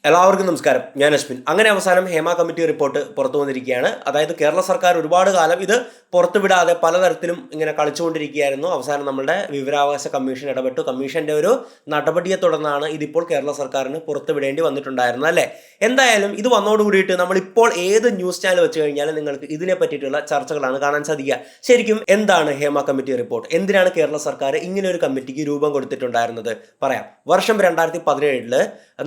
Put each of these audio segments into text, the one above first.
എല്ലാവർക്കും നമസ്കാരം. ഞാൻ അശ്വിൻ. അങ്ങനെ അവസാനം ഹേമ കമ്മിറ്റി റിപ്പോർട്ട് പുറത്തു വന്നിരിക്കുകയാണ്. അതായത് കേരള സർക്കാർ ഒരുപാട് കാലം ഇത് പുറത്തുവിടാതെ പലതരത്തിലും ഇങ്ങനെ കളിച്ചുകൊണ്ടിരിക്കുകയായിരുന്നു. അവസാനം നമ്മുടെ വിവരാവകാശ കമ്മീഷൻ ഇടപെട്ടു. കമ്മീഷന്റെ ഒരു നടപടിയെ തുടർന്നാണ് ഇതിപ്പോൾ കേരള സർക്കാരിന് പുറത്തുവിടേണ്ടി വന്നിട്ടുണ്ടായിരുന്നത് അല്ലേ. എന്തായാലും ഇത് വന്നോടുകൂടിയിട്ട് നമ്മളിപ്പോൾ ഏത് ന്യൂസ് ചാനൽ വെച്ച് കഴിഞ്ഞാലും നിങ്ങൾക്ക് ഇതിനെ പറ്റിയിട്ടുള്ള ചർച്ചകളാണ് കാണാൻ സാധിക്കുക. ശരിക്കും എന്താണ് ഹേമ കമ്മിറ്റി റിപ്പോർട്ട്? എന്തിനാണ് കേരള സർക്കാർ ഇങ്ങനെ ഒരു കമ്മിറ്റിക്ക് രൂപം കൊടുത്തിട്ടുണ്ടായിരുന്നത്? പറയാം. വർഷം 2017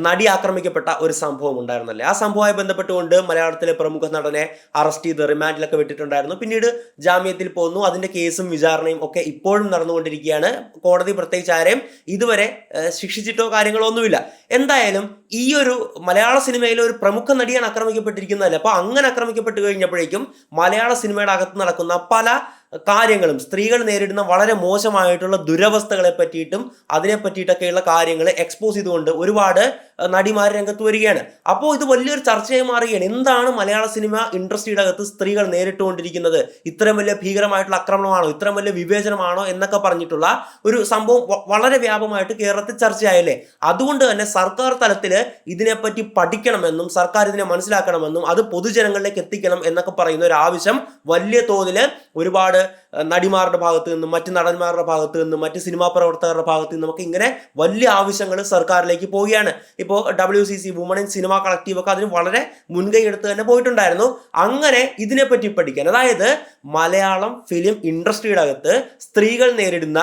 നടി ആക്രമിക്കപ്പെട്ട ഒരു സംഭവം ഉണ്ടായിരുന്നല്ലേ. ആ സംഭവവുമായി ബന്ധപ്പെട്ടുകൊണ്ട് മലയാളത്തിലെ പ്രമുഖ നടനെ അറസ്റ്റ് ചെയ്ത് റിമാൻഡിലൊക്കെ വിട്ടിട്ടുണ്ടായിരുന്നു. പിന്നീട് ജാമ്യത്തിൽ പോന്നു. അതിന്റെ കേസും വിചാരണയും ഒക്കെ ഇപ്പോഴും നടന്നുകൊണ്ടിരിക്കുകയാണ്. കോടതി പ്രത്യേകിച്ച് ആരെയും ഇതുവരെ ശിക്ഷിച്ചിട്ടോ കാര്യങ്ങളോ ഒന്നുമില്ല. എന്തായാലും ഈ ഒരു മലയാള സിനിമയിലെ ഒരു പ്രമുഖ നടിയാണ് ആക്രമിക്കപ്പെട്ടിരിക്കുന്നതല്ലേ. അപ്പൊ അങ്ങനെ ആക്രമിക്കപ്പെട്ട് കഴിഞ്ഞപ്പോഴേക്കും മലയാള സിനിമയുടെ അകത്ത് നടക്കുന്ന പല കാര്യങ്ങളും, സ്ത്രീകൾ നേരിടുന്ന വളരെ മോശമായിട്ടുള്ള ദുരവസ്ഥകളെ പറ്റിയിട്ടും അതിനെ പറ്റിയിട്ടൊക്കെയുള്ള കാര്യങ്ങൾ എക്സ്പോസ് ചെയ്തുകൊണ്ട് ഒരുപാട് നടിമാർ രംഗത്ത് വരികയാണ്. അപ്പോൾ ഇത് വലിയൊരു ചർച്ചയായി മാറുകയാണ്. എന്താണ് മലയാള സിനിമ ഇൻഡസ്ട്രിയുടെ അകത്ത് സ്ത്രീകൾ നേരിട്ടുകൊണ്ടിരിക്കുന്നത്? ഇത്രയും വലിയ ഭീകരമായിട്ടുള്ള ആക്രമണമാണോ, ഇത്രയും വലിയ വിവേചനമാണോ എന്നൊക്കെ പറഞ്ഞിട്ടുള്ള ഒരു സംഭവം വളരെ വ്യാപകമായിട്ട് കേരളത്തിൽ ചർച്ചയായല്ലേ. അതുകൊണ്ട് തന്നെ സർക്കാർ തലത്തിൽ ഇതിനെപ്പറ്റി പഠിക്കണമെന്നും സർക്കാർ ഇതിനെ മനസ്സിലാക്കണമെന്നും അത് പൊതുജനങ്ങളിലേക്ക് എത്തിക്കണം എന്നൊക്കെ പറയുന്ന ഒരു ആവശ്യം വലിയ തോതിൽ ഒരുപാട് നടിമാരുടെ ഭാഗത്ത് നിന്നും മറ്റ് നടന്മാരുടെ ഭാഗത്ത് നിന്നും മറ്റ് സിനിമാ പ്രവർത്തകരുടെ ഭാഗത്ത് നിന്നും ഒക്കെ ഇങ്ങനെ വലിയ ആവശ്യങ്ങൾ സർക്കാരിലേക്ക് പോവുകയാണ്. ഇപ്പോൾ WCC woman in cinema collective ഒക്കെ അതിന് വളരെ മുൻകൈ എടുത്ത് തന്നെ പോയിട്ടുണ്ടായിരുന്നു. അങ്ങനെ ഇതിനെപ്പറ്റി പഠിക്കാൻ, അതായത് മലയാളം ഫിലിം ഇൻഡസ്ട്രിയുടെ അകത്ത് സ്ത്രീകൾ നേരിടുന്ന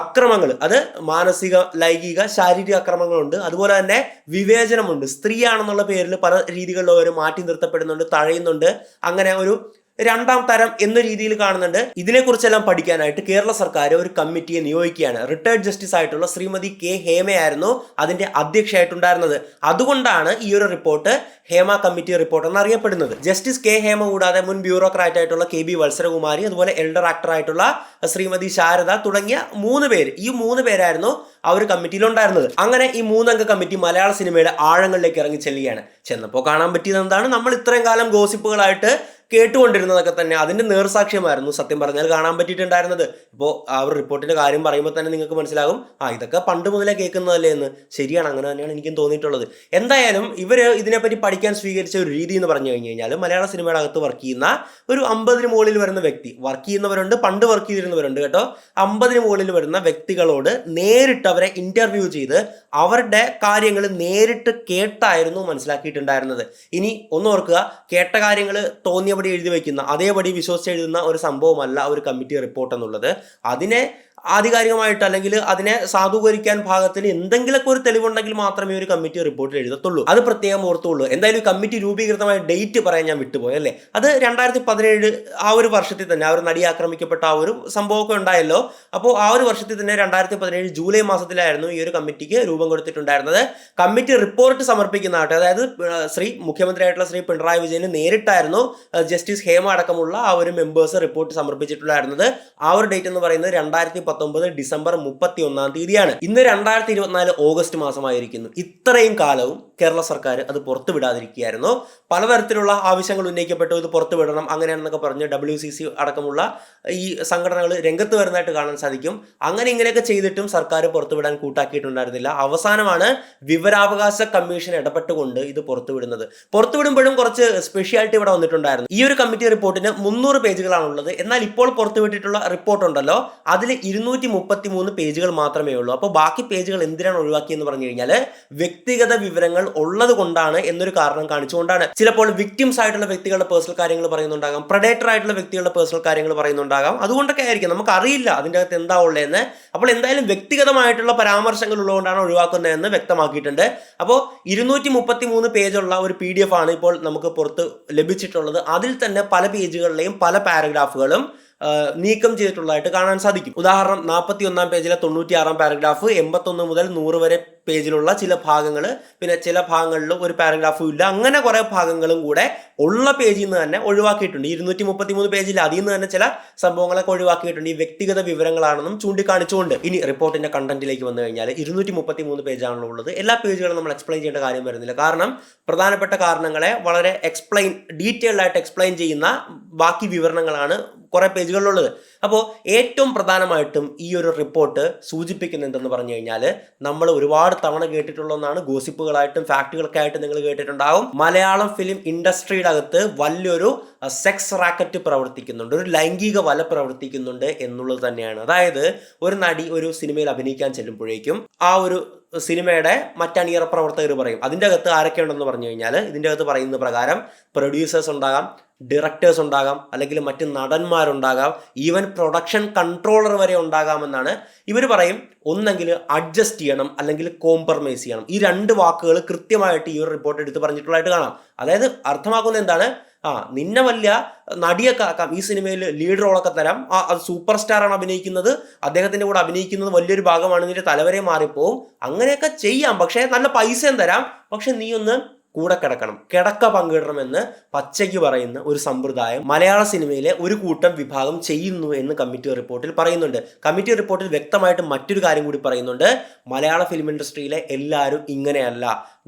അക്രമങ്ങൾ, അത് മാനസിക, ലൈംഗിക, ശാരീരിക അക്രമങ്ങളുണ്ട്, അതുപോലെ തന്നെ വിവേചനമുണ്ട്. സ്ത്രീയാണെന്നുള്ള പേരിൽ പല രീതികളിലും അവർ മാറ്റി നിർത്തപ്പെടുന്നുണ്ട്, തഴയുന്നുണ്ട്. അങ്ങനെ ഒരു രണ്ടാം തരം എന്ന രീതിയിൽ കാണുന്നുണ്ട്. ഇതിനെക്കുറിച്ചെല്ലാം പഠിക്കാനായിട്ട് കേരള സർക്കാർ ഒരു കമ്മിറ്റിയെ നിയോഗിക്കുകയാണ്. റിട്ടയർഡ് ജസ്റ്റിസ് ആയിട്ടുള്ള ശ്രീമതി കെ ഹേമയായിരുന്നു അതിന്റെ അധ്യക്ഷയായിട്ടുണ്ടായിരുന്നത്. അതുകൊണ്ടാണ് ഈ ഒരു റിപ്പോർട്ട് ഹേമ കമ്മിറ്റി റിപ്പോർട്ട് എന്നറിയപ്പെടുന്നത്. ജസ്റ്റിസ് കെ ഹേമ കൂടാതെ മുൻ ബ്യൂറോക്രാറ്റ് ആയിട്ടുള്ള KB വത്സരകുമാരി, അതുപോലെ എൽഡർ ആക്ടർ ആയിട്ടുള്ള ശ്രീമതി ശാരദ തുടങ്ങിയ 3 പേര്, ഈ 3 പേരായിരുന്നു ആ ഒരു കമ്മിറ്റിയിൽ ഉണ്ടായിരുന്നത്. അങ്ങനെ ഈ 3 അംഗ കമ്മിറ്റി മലയാള സിനിമയുടെ ആഴങ്ങളിലേക്ക് ഇറങ്ങി ചെല്ലുകയാണ്. ചെന്നപ്പോൾ കാണാൻ പറ്റിയത് എന്താണ്? നമ്മൾ ഇത്രയും കാലം ഗോസിപ്പുകളായിട്ട് കേട്ടുകൊണ്ടിരുന്നതൊക്കെ തന്നെ അതിന്റെ നേർസാക്ഷ്യമായിരുന്നു സത്യം പറഞ്ഞാൽ കാണാൻ പറ്റിയിട്ടുണ്ടായിരുന്നത്. ഇപ്പോൾ ആ ഒരു റിപ്പോർട്ടിന്റെ കാര്യം പറയുമ്പോൾ തന്നെ നിങ്ങൾക്ക് മനസ്സിലാകും, ഇതൊക്കെ പണ്ട് മുതലേ കേൾക്കുന്നതല്ലേ എന്ന്. ശരിയാണ്, അങ്ങനെ തന്നെയാണ് എനിക്കും തോന്നിയിട്ടുള്ളത്. എന്തായാലും ഇവര് ഇതിനെപ്പറ്റി പഠിക്കാൻ സ്വീകരിച്ച ഒരു രീതി എന്ന് പറഞ്ഞു കഴിഞ്ഞാൽ, മലയാള സിനിമയുടെ അകത്ത് വർക്ക് ചെയ്യുന്ന ഒരു 50-ന് മുകളിൽ വരുന്ന വ്യക്തി, വർക്ക് ചെയ്യുന്നവരുണ്ട്, പണ്ട് വർക്ക് ചെയ്തിരുന്നവരുണ്ട് കേട്ടോ, 50-ന് മുകളിൽ വരുന്ന വ്യക്തികളോട് നേരിട്ട് അവരെ ഇന്റർവ്യൂ ചെയ്ത് അവരുടെ കാര്യങ്ങൾ നേരിട്ട് കേട്ടായിരുന്നു മനസ്സിലാക്കിയിട്ടുണ്ടായിരുന്നത്. ഇനി ഒന്ന് ഓർക്കുക, കേട്ട കാര്യങ്ങൾ തോന്നിയപടി എഴുതി വയ്ക്കുന്ന, അതേപടി വിശ്വസിച്ച് എഴുതുന്ന ഒരു സംഭവമല്ല ഒരു കമ്മിറ്റി റിപ്പോർട്ട് എന്നുള്ളത്. അതിനെ ആധികാരികമായിട്ട് അല്ലെങ്കിൽ അതിനെ സാധൂകരിക്കാൻ ഭാഗത്തിന് എന്തെങ്കിലുമൊക്കെ ഒരു തെളിവുണ്ടെങ്കിൽ മാത്രമേ ഒരു കമ്മിറ്റി റിപ്പോർട്ട് എഴുതത്തുള്ളൂ. അത് പ്രത്യേകം ഓർത്തുള്ളൂ. എന്തായാലും കമ്മിറ്റി രൂപീകൃതമായ ഡേറ്റ് പറയാൻ ഞാൻ വിട്ടുപോയി അല്ലേ. അത് 2017 ആ ഒരു വർഷത്തിൽ തന്നെ, ആ ഒരു നടി ആക്രമിക്കപ്പെട്ട ആ ഒരു സംഭവമൊക്കെ ഉണ്ടായല്ലോ. അപ്പോൾ ആ ഒരു വർഷത്തിൽ തന്നെ 2017 ജൂലൈ മാസത്തിലായിരുന്നു ഈ ഒരു കമ്മിറ്റിക്ക് രൂപം കൊടുത്തിട്ടുണ്ടായിരുന്നത്. കമ്മിറ്റി റിപ്പോർട്ട് സമർപ്പിക്കുന്ന ആട്ടെ, അതായത് മുഖ്യമന്ത്രിയായിട്ടുള്ള ശ്രീ പിണറായി വിജയന് നേരിട്ടായിരുന്നു ജസ്റ്റിസ് ഹേമ അടക്കമുള്ള ആ ഒരു മെമ്പേഴ്സ് റിപ്പോർട്ട് സമർപ്പിച്ചിട്ടുണ്ടായിരുന്നത്. ആ ഒരു ഡേറ്റ് എന്ന് പറയുന്നത് 2019 ഡിസംബർ 31 ഇന്ന് 2024 ഓഗസ്റ്റ് മാസമായിരിക്കുന്നു. ഇത്രയും കാലവും കേരള സർക്കാർ അത് പുറത്തുവിടാതിരിക്കുകയായിരുന്നു. പലതരത്തിലുള്ള ആവശ്യങ്ങൾ ഉന്നയിക്കപ്പെട്ടു, ഇത് പുറത്തുവിടണം അങ്ങനെയാണെന്നൊക്കെ പറഞ്ഞ് WCC അടക്കമുള്ള ഈ സംഘടനകൾ രംഗത്ത് വരുന്നതായിട്ട് കാണാൻ സാധിക്കും. അങ്ങനെ ഇങ്ങനെയൊക്കെ ചെയ്തിട്ടും സർക്കാർ പുറത്തുവിടാൻ കൂട്ടാക്കിയിട്ടുണ്ടായിരുന്നില്ല. അവസാനമാണ് വിവരാവകാശ കമ്മീഷൻ ഇടപെട്ടുകൊണ്ട് ഇത് പുറത്തുവിടുന്നത്. പുറത്തുവിടുമ്പോഴും കുറച്ച് സ്പെഷ്യാലിറ്റി ഇവിടെ വന്നിട്ടുണ്ടായിരുന്നു. ഈ ഒരു കമ്മിറ്റി റിപ്പോർട്ടിന് 300 പേജുകളാണുള്ളത്. എന്നാൽ ഇപ്പോൾ പുറത്തുവിട്ടിട്ടുള്ള റിപ്പോർട്ട് ഉണ്ടല്ലോ, അതിൽ 233 പേജുകൾ മാത്രമേ ഉള്ളൂ. അപ്പോൾ ബാക്കി പേജുകൾ എന്തിനാണ് ഒഴിവാക്കിയെന്ന് പറഞ്ഞു കഴിഞ്ഞാൽ, വ്യക്തിഗത വിവരങ്ങൾ ഉള്ളത് കൊണ്ടാണ് എന്നൊരു കാരണം കാണിച്ചുകൊണ്ടാണ്. ചിലപ്പോൾ വിക്ടിംസ് ആയിട്ടുള്ള വ്യക്തികളുടെ പേഴ്സണൽ കാര്യങ്ങൾ പറയുന്നുണ്ടാകാം, പ്രഡേറ്റർ ആയിട്ടുള്ള വ്യക്തികളുടെ പേഴ്സണൽ കാര്യങ്ങൾ പറയുന്നുണ്ടാകാം. അതുകൊണ്ടൊക്കെ ആയിരിക്കും, നമുക്ക് അറിയില്ല അതിൻ്റെ അകത്ത് എന്താ ഉള്ളതെന്ന്. അപ്പോൾ എന്തായാലും വ്യക്തിഗതമായിട്ടുള്ള പരാമർശങ്ങൾ ഉള്ളതുകൊണ്ടാണ് ഒഴിവാക്കുന്നതെന്ന് വ്യക്തമാക്കിയിട്ടുണ്ട്. അപ്പോൾ 233 പേജുള്ള ഒരു PDF ആണ് ഇപ്പോൾ നമുക്ക് പുറത്ത് ലഭിച്ചിട്ടുള്ളത്. അതിൽ തന്നെ പല പേജുകളിലെയും പല പാരഗ്രാഫുകളും നീക്കം ചെയ്തിട്ടുള്ളതായിട്ട് കാണാൻ സാധിക്കും. ഉദാഹരണം 41 പേജിലെ 96 പാരഗ്രാഫ്, 81 മുതൽ 100 വരെ പേജിലുള്ള ചില ഭാഗങ്ങൾ, പിന്നെ ചില ഭാഗങ്ങളിൽ ഒരു പാരഗ്രാഫും ഇല്ല. അങ്ങനെ കുറെ ഭാഗങ്ങളും കൂടെ ഉള്ള പേജിൽ നിന്ന് തന്നെ ഒഴിവാക്കിയിട്ടുണ്ട്. 233 പേജിൽ അതിൽ നിന്ന് തന്നെ ചില സംഭവങ്ങളൊക്കെ ഒഴിവാക്കിയിട്ടുണ്ട്. ഈ വ്യക്തിഗത വിവരങ്ങളാണെന്നും ചൂണ്ടിക്കാണിച്ചുകൊണ്ട്. ഇനി റിപ്പോർട്ടിന്റെ കണ്ടന്റിലേക്ക് വന്നു കഴിഞ്ഞാൽ 233 പേജാണല്ലോ ഉള്ളത്. എല്ലാ പേജുകളും നമ്മൾ എക്സ്പ്ലെയിൻ ചെയ്യേണ്ട കാര്യം വരുന്നില്ല. കാരണം പ്രധാനപ്പെട്ട കാരണങ്ങളെ വളരെ ഡീറ്റെയിൽഡ് ആയിട്ട് എക്സ്പ്ലെയിൻ ചെയ്യുന്ന ബാക്കി വിവരണങ്ങളാണ് കുറെ പേജുകളിലുള്ളത്. അപ്പോൾ ഏറ്റവും പ്രധാനമായിട്ടും ഈ ഒരു റിപ്പോർട്ട് സൂചിപ്പിക്കുന്നത് എന്തെന്ന് പറഞ്ഞു കഴിഞ്ഞാൽ, നമ്മൾ ഒരുപാട് ഒരുപാട് തവണ കേട്ടിട്ടുള്ളതാണ്. ഗോസിപ്പുകളായിട്ടും ഫാക്ടുകളൊക്കെ ആയിട്ട് നിങ്ങൾ കേട്ടിട്ടുണ്ടാവും. മലയാളം ഫിലിം ഇൻഡസ്ട്രിയുടെ അകത്ത് വലിയൊരു സെക്സ് റാക്കറ്റ് പ്രവർത്തിക്കുന്നുണ്ട്, ഒരു ലൈംഗിക വല പ്രവർത്തിക്കുന്നുണ്ട് എന്നുള്ളത് തന്നെയാണ്. അതായത് ഒരു നടി ഒരു സിനിമയിൽ അഭിനയിക്കാൻ ചെല്ലുമ്പോഴേക്കും ആ ഒരു സിനിമയുടെ മറ്റണിയറ പ്രവർത്തകർ പറയും അതിൻ്റെ അകത്ത് ആരൊക്കെ ഉണ്ടെന്ന് പറഞ്ഞു കഴിഞ്ഞാൽ, ഇതിൻ്റെ അകത്ത് പറയുന്ന പ്രകാരം പ്രൊഡ്യൂസേഴ്സ് ഉണ്ടാകാം, ഡയറക്ടേഴ്സ് ഉണ്ടാകാം, അല്ലെങ്കിൽ മറ്റ് നടന്മാരുണ്ടാകാം, ഈവൻ പ്രൊഡക്ഷൻ കൺട്രോളർ വരെ ഉണ്ടാകാമെന്നാണ് ഇവർ പറയും. ഒന്നെങ്കിൽ അഡ്ജസ്റ്റ് ചെയ്യണം അല്ലെങ്കിൽ കോംപ്രമൈസ് ചെയ്യണം. ഈ രണ്ട് വാക്കുകൾ കൃത്യമായിട്ട് ഈ ഒരു റിപ്പോർട്ട് എടുത്ത് പറഞ്ഞിട്ടുള്ളതായിട്ട് കാണാം. അതായത് അർത്ഥമാക്കുന്നത് എന്താണ്, നിന്നെ വലിയ നടിയൊക്കെ ആക്കാം, ഈ സിനിമയിൽ ലീഡ് റോളൊക്കെ തരാം, അത് സൂപ്പർ സ്റ്റാറാണ് അഭിനയിക്കുന്നത്, അദ്ദേഹത്തിൻ്റെ കൂടെ അഭിനയിക്കുന്നത് വലിയൊരു ഭാഗമാണ്, നിന്റെ തലവരെ മാറിപ്പോവും, അങ്ങനെയൊക്കെ ചെയ്യാം, പക്ഷേ നല്ല പൈസയും തരാം, പക്ഷെ നീ ഒന്ന് കൂടെ കിടക്കണം, കിടക്ക പങ്കിടണമെന്ന് പച്ചയ്ക്ക് പറയുന്ന ഒരു സമ്പ്രദായം മലയാള സിനിമയിലെ ഒരു കൂട്ടം വിഭാഗം ചെയ്യുന്നു എന്ന് കമ്മിറ്റി റിപ്പോർട്ടിൽ പറയുന്നുണ്ട്. കമ്മിറ്റി റിപ്പോർട്ടിൽ വ്യക്തമായിട്ട് മറ്റൊരു കാര്യം കൂടി പറയുന്നുണ്ട്. മലയാള ഫിലിം ഇൻഡസ്ട്രിയിലെ എല്ലാവരും ഇങ്ങനെയല്ല.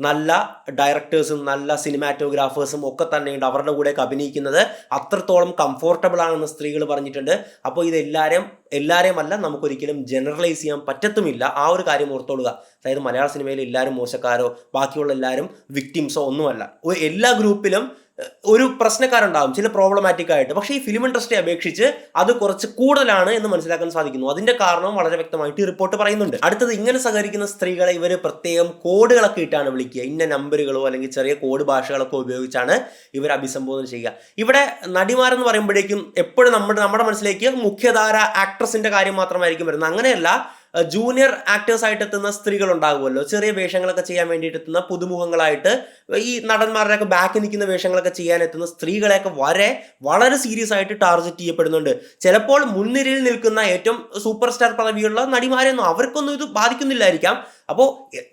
നല്ല ഡയറക്ടേഴ്സും നല്ല സിനിമാറ്റോഗ്രാഫേഴ്സും ഒക്കെ തന്നെയുണ്ട്, അവരുടെ കൂടെയൊക്കെ അഭിനയിക്കുന്നത് അത്രത്തോളം കംഫോർട്ടബിൾ ആണെന്ന് സ്ത്രീകൾ പറഞ്ഞിട്ടുണ്ട്. അപ്പോൾ എല്ലാവരെയും അല്ല, നമുക്കൊരിക്കലും ജനറലൈസ് ചെയ്യാൻ പറ്റത്തുമില്ല. ആ ഒരു കാര്യം ഓർത്തോളുക. അതായത് മലയാള സിനിമയിൽ എല്ലാവരും മോശക്കാരോ ബാക്കിയുള്ള എല്ലാവരും വിക്ടിംസോ ഒന്നുമല്ല. എല്ലാ ഗ്രൂപ്പിലും ഒരു പ്രശ്നക്കാരുണ്ടാകും, ചില പ്രോബ്ലമാറ്റിക് ആയിട്ട്. പക്ഷേ ഈ ഫിലിം ഇൻഡസ്ട്രി അപേക്ഷിച്ച് അത് കുറച്ച് കൂടുതലാണ് എന്ന് മനസ്സിലാക്കാൻ സാധിക്കുന്നു. അതിന്റെ കാരണവും വളരെ വ്യക്തമായിട്ട് ഈ റിപ്പോർട്ട് പറയുന്നുണ്ട്. അടുത്തത്, ഇങ്ങനെ സഹകരിക്കുന്ന സ്ത്രീകളെ ഇവർ പ്രത്യേകം കോഡുകളൊക്കെ ഇട്ടാണ് വിളിക്കുക. ഇന്ന നമ്പറുകളോ അല്ലെങ്കിൽ ചെറിയ കോഡ് ഭാഷകളൊക്കെ ഉപയോഗിച്ചാണ് ഇവർ അഭിസംബോധന ചെയ്യുക. ഇവിടെ നടിമാരെന്ന് പറയുമ്പോഴേക്കും എപ്പോഴും നമ്മുടെ മനസ്സിലേക്ക് മുഖ്യധാര ആക്ട്രസിന്റെ കാര്യം മാത്രമായിരിക്കും വരുന്നത്. അങ്ങനെയല്ല, ജൂനിയർ ആക്ടേഴ്സ് ആയിട്ട് എത്തുന്ന സ്ത്രീകൾ ഉണ്ടാകുമല്ലോ, ചെറിയ വേഷങ്ങളൊക്കെ ചെയ്യാൻ വേണ്ടിയിട്ട് എത്തുന്ന പുതുമുഖങ്ങളായിട്ട് ഈ നടന്മാരുടെയൊക്കെ ബാക്ക് നിൽക്കുന്ന വേഷങ്ങളൊക്കെ ചെയ്യാൻ എത്തുന്ന സ്ത്രീകളെയൊക്കെ വളരെ സീരിയസ് ആയിട്ട് ടാർഗറ്റ് ചെയ്യപ്പെടുന്നുണ്ട്. ചിലപ്പോൾ മുൻനിരയിൽ നിൽക്കുന്ന ഏറ്റവും സൂപ്പർ സ്റ്റാർ പദവിയുള്ള നടിമാരെയൊന്നും അവർക്കൊന്നും ഇത് ബാധിക്കുന്നില്ലായിരിക്കാം. അപ്പോൾ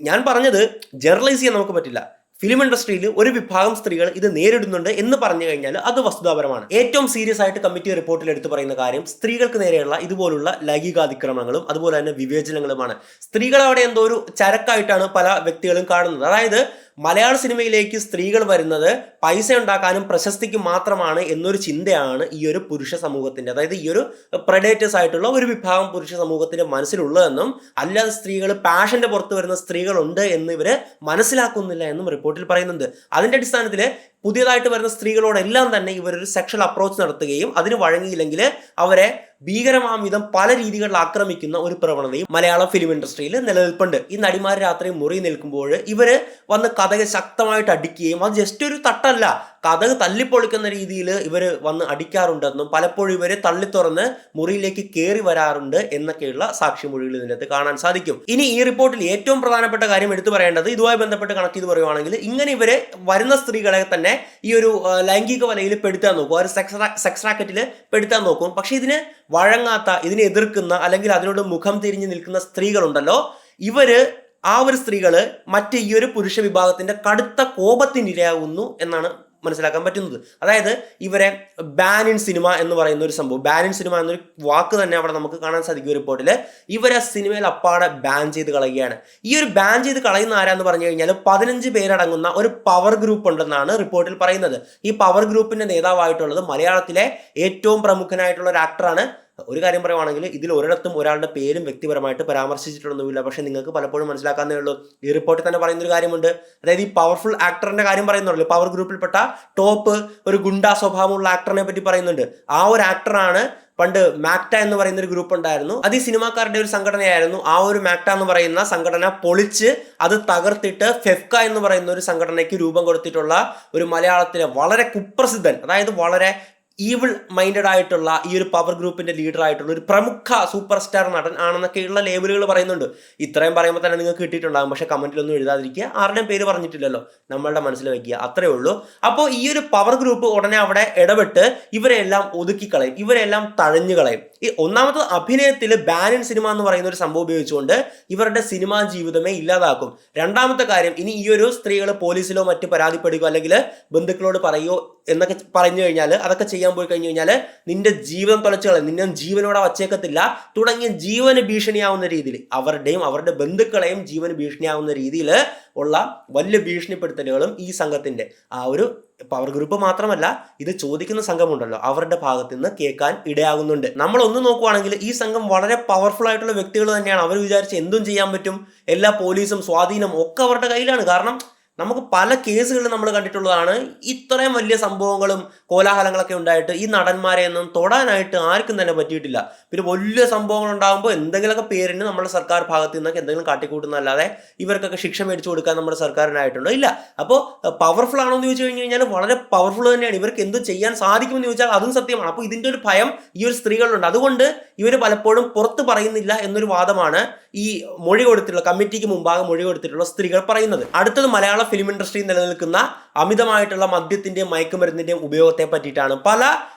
ഞാൻ പറഞ്ഞത് ജനറലൈസ് ചെയ്യാൻ നമുക്ക് പറ്റില്ല. ഫിലിം ഇൻഡസ്ട്രിയിൽ ഒരു വിഭാഗം സ്ത്രീകൾ ഇത് നേരിടുന്നുണ്ട് എന്ന് പറഞ്ഞു കഴിഞ്ഞാൽ അത് വസ്തുതാപരമാണ്. ഏറ്റവും സീരിയസ് ആയിട്ട് കമ്മിറ്റി റിപ്പോർട്ടിൽ എടുത്തു പറയുന്ന കാര്യം സ്ത്രീകൾക്ക് നേരെയുള്ള ഇതുപോലുള്ള ലൈംഗികാതിക്രമങ്ങളും അതുപോലെ തന്നെ വിവേചനങ്ങളുമാണ്. സ്ത്രീകളെ അവിടെ എന്തോ ഒരു ചരക്കായിട്ടാണ് പല വ്യക്തികളും കാണുന്നത്. അതായത് മലയാള സിനിമയിലേക്ക് സ്ത്രീകൾ വരുന്നത് പൈസ ഉണ്ടാക്കാനും പ്രശസ്തിക്കും മാത്രമാണ് എന്നൊരു ചിന്തയാണ് ഈ ഒരു പുരുഷ സമൂഹത്തിന്റെ, അതായത് ഈ ഒരു പ്രഡേറ്റേഴ്സ് ആയിട്ടുള്ള ഒരു വിഭാഗം പുരുഷ സമൂഹത്തിന്റെ മനസ്സിലുള്ളതെന്നും അല്ലാതെ സ്ത്രീകൾ പാഷന്റെ പുറത്ത് വരുന്ന സ്ത്രീകളുണ്ട് എന്ന് ഇവര് മനസ്സിലാക്കുന്നില്ല എന്നും റിപ്പോർട്ടിൽ പറയുന്നുണ്ട്. അതിന്റെ അടിസ്ഥാനത്തിൽ പുതിയതായിട്ട് വരുന്ന സ്ത്രീകളോടെല്ലാം തന്നെ ഇവരൊരു സെക്ഷൽ അപ്രോച്ച് നടത്തുകയും അതിന് വഴങ്ങിയില്ലെങ്കിൽ അവരെ ഭീകരമാം വിധം പല രീതികളിൽ ആക്രമിക്കുന്ന ഒരു പ്രവണതയും മലയാളം ഫിലിം ഇൻഡസ്ട്രിയിൽ നിലനിൽപ്പുണ്ട്. ഈ നടിമാർ രാത്രി മുറി നിൽക്കുമ്പോൾ ഇവര് വന്ന് കഥക് ശക്തമായിട്ട് അടിക്കുകയും, അത് ജസ്റ്റ് ഒരു തട്ടല്ല, കഥക് തല്ലിപ്പൊളിക്കുന്ന രീതിയിൽ ഇവർ വന്ന് അടിക്കാറുണ്ടെന്നും പലപ്പോഴും ഇവരെ തള്ളി തുറന്ന് മുറിയിലേക്ക് കയറി വരാറുണ്ട് എന്നൊക്കെയുള്ള സാക്ഷിമൊഴികൾ ഇതിനകത്ത് കാണാൻ സാധിക്കും. ഇനി ഈ റിപ്പോർട്ടിൽ ഏറ്റവും പ്രധാനപ്പെട്ട കാര്യം എടുത്തു പറയേണ്ടത്, ഇതുമായി ബന്ധപ്പെട്ട് കണക്ട് ചെയ്ത് പറയുവാണെങ്കിൽ, ഇങ്ങനെ ഇവരെ വരുന്ന സ്ത്രീകളെ തന്നെ ഈ ഒരു ലൈംഗിക വലയിൽ പെടുത്താൻ നോക്കും, ഒരു സെക്സ് റാക്കറ്റിൽ പെടുത്താൻ നോക്കും. പക്ഷെ ഇതിന് വഴങ്ങാത്ത, ഇതിനെ എതിർക്കുന്ന അല്ലെങ്കിൽ അതിനോട് മുഖം തിരിഞ്ഞു നിൽക്കുന്ന സ്ത്രീകളുണ്ടല്ലോ, ഇവര് ആ ഒരു സ്ത്രീകള് മറ്റ് ഈ ഒരു പുരുഷ വിഭാഗത്തിന്റെ കടുത്ത കോപത്തിനിരയാകുന്നു എന്നാണ് മനസ്സിലാക്കാൻ പറ്റുന്നത്. അതായത് ഇവരെ ബാൻ ഇൻ സിനിമ എന്ന് പറയുന്ന ഒരു സംഭവം, ബാൻ ഇൻ സിനിമ എന്നൊരു വാക്ക് തന്നെ അവിടെ നമുക്ക് കാണാൻ സാധിക്കും റിപ്പോർട്ടിൽ. ഇവരെ സിനിമയിൽ അപ്പാടെ ബാൻ ചെയ്ത് കളയുകയാണ്. ഈ ഒരു ബാൻ ചെയ്ത് കളയുന്ന ആരാന്ന് പറഞ്ഞു കഴിഞ്ഞാൽ 15 പേരടങ്ങുന്ന ഒരു പവർ ഗ്രൂപ്പ് ഉണ്ടെന്നാണ് റിപ്പോർട്ടിൽ പറയുന്നത്. ഈ പവർ ഗ്രൂപ്പിന്റെ നേതാവായിട്ടുള്ളത് മലയാളത്തിലെ ഏറ്റവും പ്രമുഖനായിട്ടുള്ള ഒരു ആക്ടറാണ്. ഒരു കാര്യം പറയുവാണെങ്കിൽ ഇതിൽ ഒരിടത്തും ഒരാളുടെ പേരും വ്യക്തിപരമായിട്ട് പരാമർശിച്ചിട്ടൊന്നുമില്ല. പക്ഷെ നിങ്ങൾക്ക് പലപ്പോഴും മനസ്സിലാക്കാന്നേ ഉള്ളൂ. ഈ റിപ്പോർട്ടിൽ തന്നെ പറയുന്നൊരു കാര്യമുണ്ട്. അതായത് ഈ പവർഫുൾ ആക്ടറിന്റെ കാര്യം പറയുന്നുള്ളൂ, പവർ ഗ്രൂപ്പിൽപ്പെട്ട ടോപ്പ് ഒരു ഗുണ്ടാ സ്വഭാവമുള്ള ആക്ടറിനെ പറ്റി പറയുന്നുണ്ട്. ആ ഒരു ആക്ടറാണ് പണ്ട് മാക്ട എന്ന് പറയുന്ന ഒരു ഗ്രൂപ്പ് ഉണ്ടായിരുന്നു. അത് ഈ സിനിമാക്കാരുടെ ഒരു സംഘടനയായിരുന്നു. ആ ഒരു മാക്ട എന്ന് പറയുന്ന സംഘടന പൊളിച്ച് അത് തകർത്തിട്ട് ഫെഫ്ക എന്ന് പറയുന്ന ഒരു സംഘടനയ്ക്ക് രൂപം കൊടുത്തിട്ടുള്ള ഒരു മലയാളത്തിലെ വളരെ കുപ്രസിദ്ധൻ, അതായത് വളരെ ഈവിൾ മൈൻഡഡ് ആയിട്ടുള്ള ഈ ഒരു പവർ ഗ്രൂപ്പിന്റെ ലീഡർ ആയിട്ടുള്ള ഒരു പ്രമുഖ സൂപ്പർ സ്റ്റാർ നടൻ ആണെന്നൊക്കെയുള്ള ലേബലുകൾ പറയുന്നുണ്ട്. ഇത്രയും പറയുമ്പോൾ തന്നെ നിങ്ങൾക്ക് കിട്ടിയിട്ടുണ്ടാകും. പക്ഷെ കമന്റിലൊന്നും എഴുതാതിരിക്കുക, ആരുടെയും പേര് പറഞ്ഞിട്ടില്ലല്ലോ, നമ്മളുടെ മനസ്സിൽ വയ്ക്കുക, അത്രേ ഉള്ളൂ. അപ്പോൾ ഈ ഒരു പവർ ഗ്രൂപ്പ് ഉടനെ അവിടെ ഇടപെട്ട് ഇവരെല്ലാം ഒതുക്കിക്കളയും, ഇവരെല്ലാം തഴഞ്ഞു കളയും. ഈ ഒന്നാമത്തെ അഭിനയത്തിൽ ബാൻ ഇൻ സിനിമ എന്ന് പറയുന്ന ഒരു സംഭവം ഉപയോഗിച്ചുകൊണ്ട് ഇവരുടെ സിനിമാ ജീവിതമേ ഇല്ലാതാക്കും. രണ്ടാമത്തെ കാര്യം, ഇനി ഈ ഒരു സ്ത്രീകൾ പോലീസിലോ മറ്റ് പരാതിപ്പെടുകയോ അല്ലെങ്കിൽ ബന്ധുക്കളോട് പറയുകയോ എന്നൊക്കെ പറഞ്ഞു കഴിഞ്ഞാൽ, അതൊക്കെ ചെയ്യാൻ പോയി കഴിഞ്ഞു കഴിഞ്ഞാൽ നിന്റെ ജീവൻ തുലച്ചു കളയും, നിന്നെ ജീവനോടെ വച്ചേക്കത്തില്ല തുടങ്ങിയ ജീവന് ഭീഷണിയാവുന്ന രീതിയിൽ, അവരുടെ ബന്ധുക്കളെയും ജീവന് ഭീഷണിയാവുന്ന രീതിയിൽ ഉള്ള വലിയ ഭീഷണിപ്പെടുത്തലുകളും ഈ സംഘത്തിന്റെ ആ ഒരു പവർ ഗ്രൂപ്പ് മാത്രമല്ല, ഇത് ചോദിക്കുന്ന സംഘമുണ്ടല്ലോ, അവരുടെ ഭാഗത്ത് നിന്ന് കേൾക്കാൻ ഇടയാകുന്നുണ്ട്. നമ്മൾ ഒന്ന് നോക്കുവാണെങ്കിൽ ഈ സംഘം വളരെ പവർഫുൾ ആയിട്ടുള്ള വ്യക്തികൾ തന്നെയാണ്. അവർ വിചാരിച്ച് എന്തും ചെയ്യാൻ പറ്റും. എല്ലാ പോലീസും സ്വാധീനം ഒക്കെ അവരുടെ കയ്യിലാണ്. കാരണം നമുക്ക് പല കേസുകളിൽ നമ്മൾ കണ്ടിട്ടുള്ളതാണ്, ഇത്രയും വലിയ സംഭവങ്ങളും കോലാഹലങ്ങളൊക്കെ ഉണ്ടായിട്ട് ഈ നടന്മാരെ ഒന്നും തൊടാനായിട്ട് ആർക്കും തന്നെ പറ്റിയിട്ടില്ല. പിന്നെ വലിയ സംഭവങ്ങൾ ഉണ്ടാകുമ്പോൾ എന്തെങ്കിലുമൊക്കെ പേരിന് നമ്മുടെ സർക്കാർ ഭാഗത്ത് നിന്നൊക്കെ എന്തെങ്കിലും കാട്ടിക്കൂട്ടുന്നല്ലാതെ ഇവർക്കൊക്കെ ശിക്ഷ മേടിച്ചു കൊടുക്കാൻ നമ്മുടെ സർക്കാരിനായിട്ടുണ്ടോ? ഇല്ല. അപ്പോൾ പവർഫുൾ ആണോ എന്ന് ചോദിച്ചു കഴിഞ്ഞാൽ വളരെ പവർഫുൾ തന്നെയാണ്. ഇവർക്ക് എന്ത് ചെയ്യാൻ സാധിക്കുമെന്ന് ചോദിച്ചാൽ അതും സത്യമാണ്. അപ്പോൾ ഇതിൻ്റെ ഒരു ഭയം ഈ ഒരു സ്ത്രീകളിലുണ്ട്. അതുകൊണ്ട് ഇവർ പലപ്പോഴും പുറത്ത് പറയുന്നില്ല എന്നൊരു വാദമാണ് ഈ മൊഴി കൊടുത്തിട്ടുള്ള കമ്മിറ്റിക്ക് മുമ്പാകെ മൊഴി കൊടുത്തിട്ടുള്ള സ്ത്രീകൾ പറയുന്നത്. അടുത്തത് മലയാള ഫിലിം ഇൻഡസ്ട്രിയിൽ നിലനിൽക്കുന്ന അമിതമായിട്ടുള്ള മദ്യത്തിന്റെയും മയക്കുമരുന്നിന്റെയും ഉപയോഗത്തെ പറ്റിയിട്ടാണ്. പല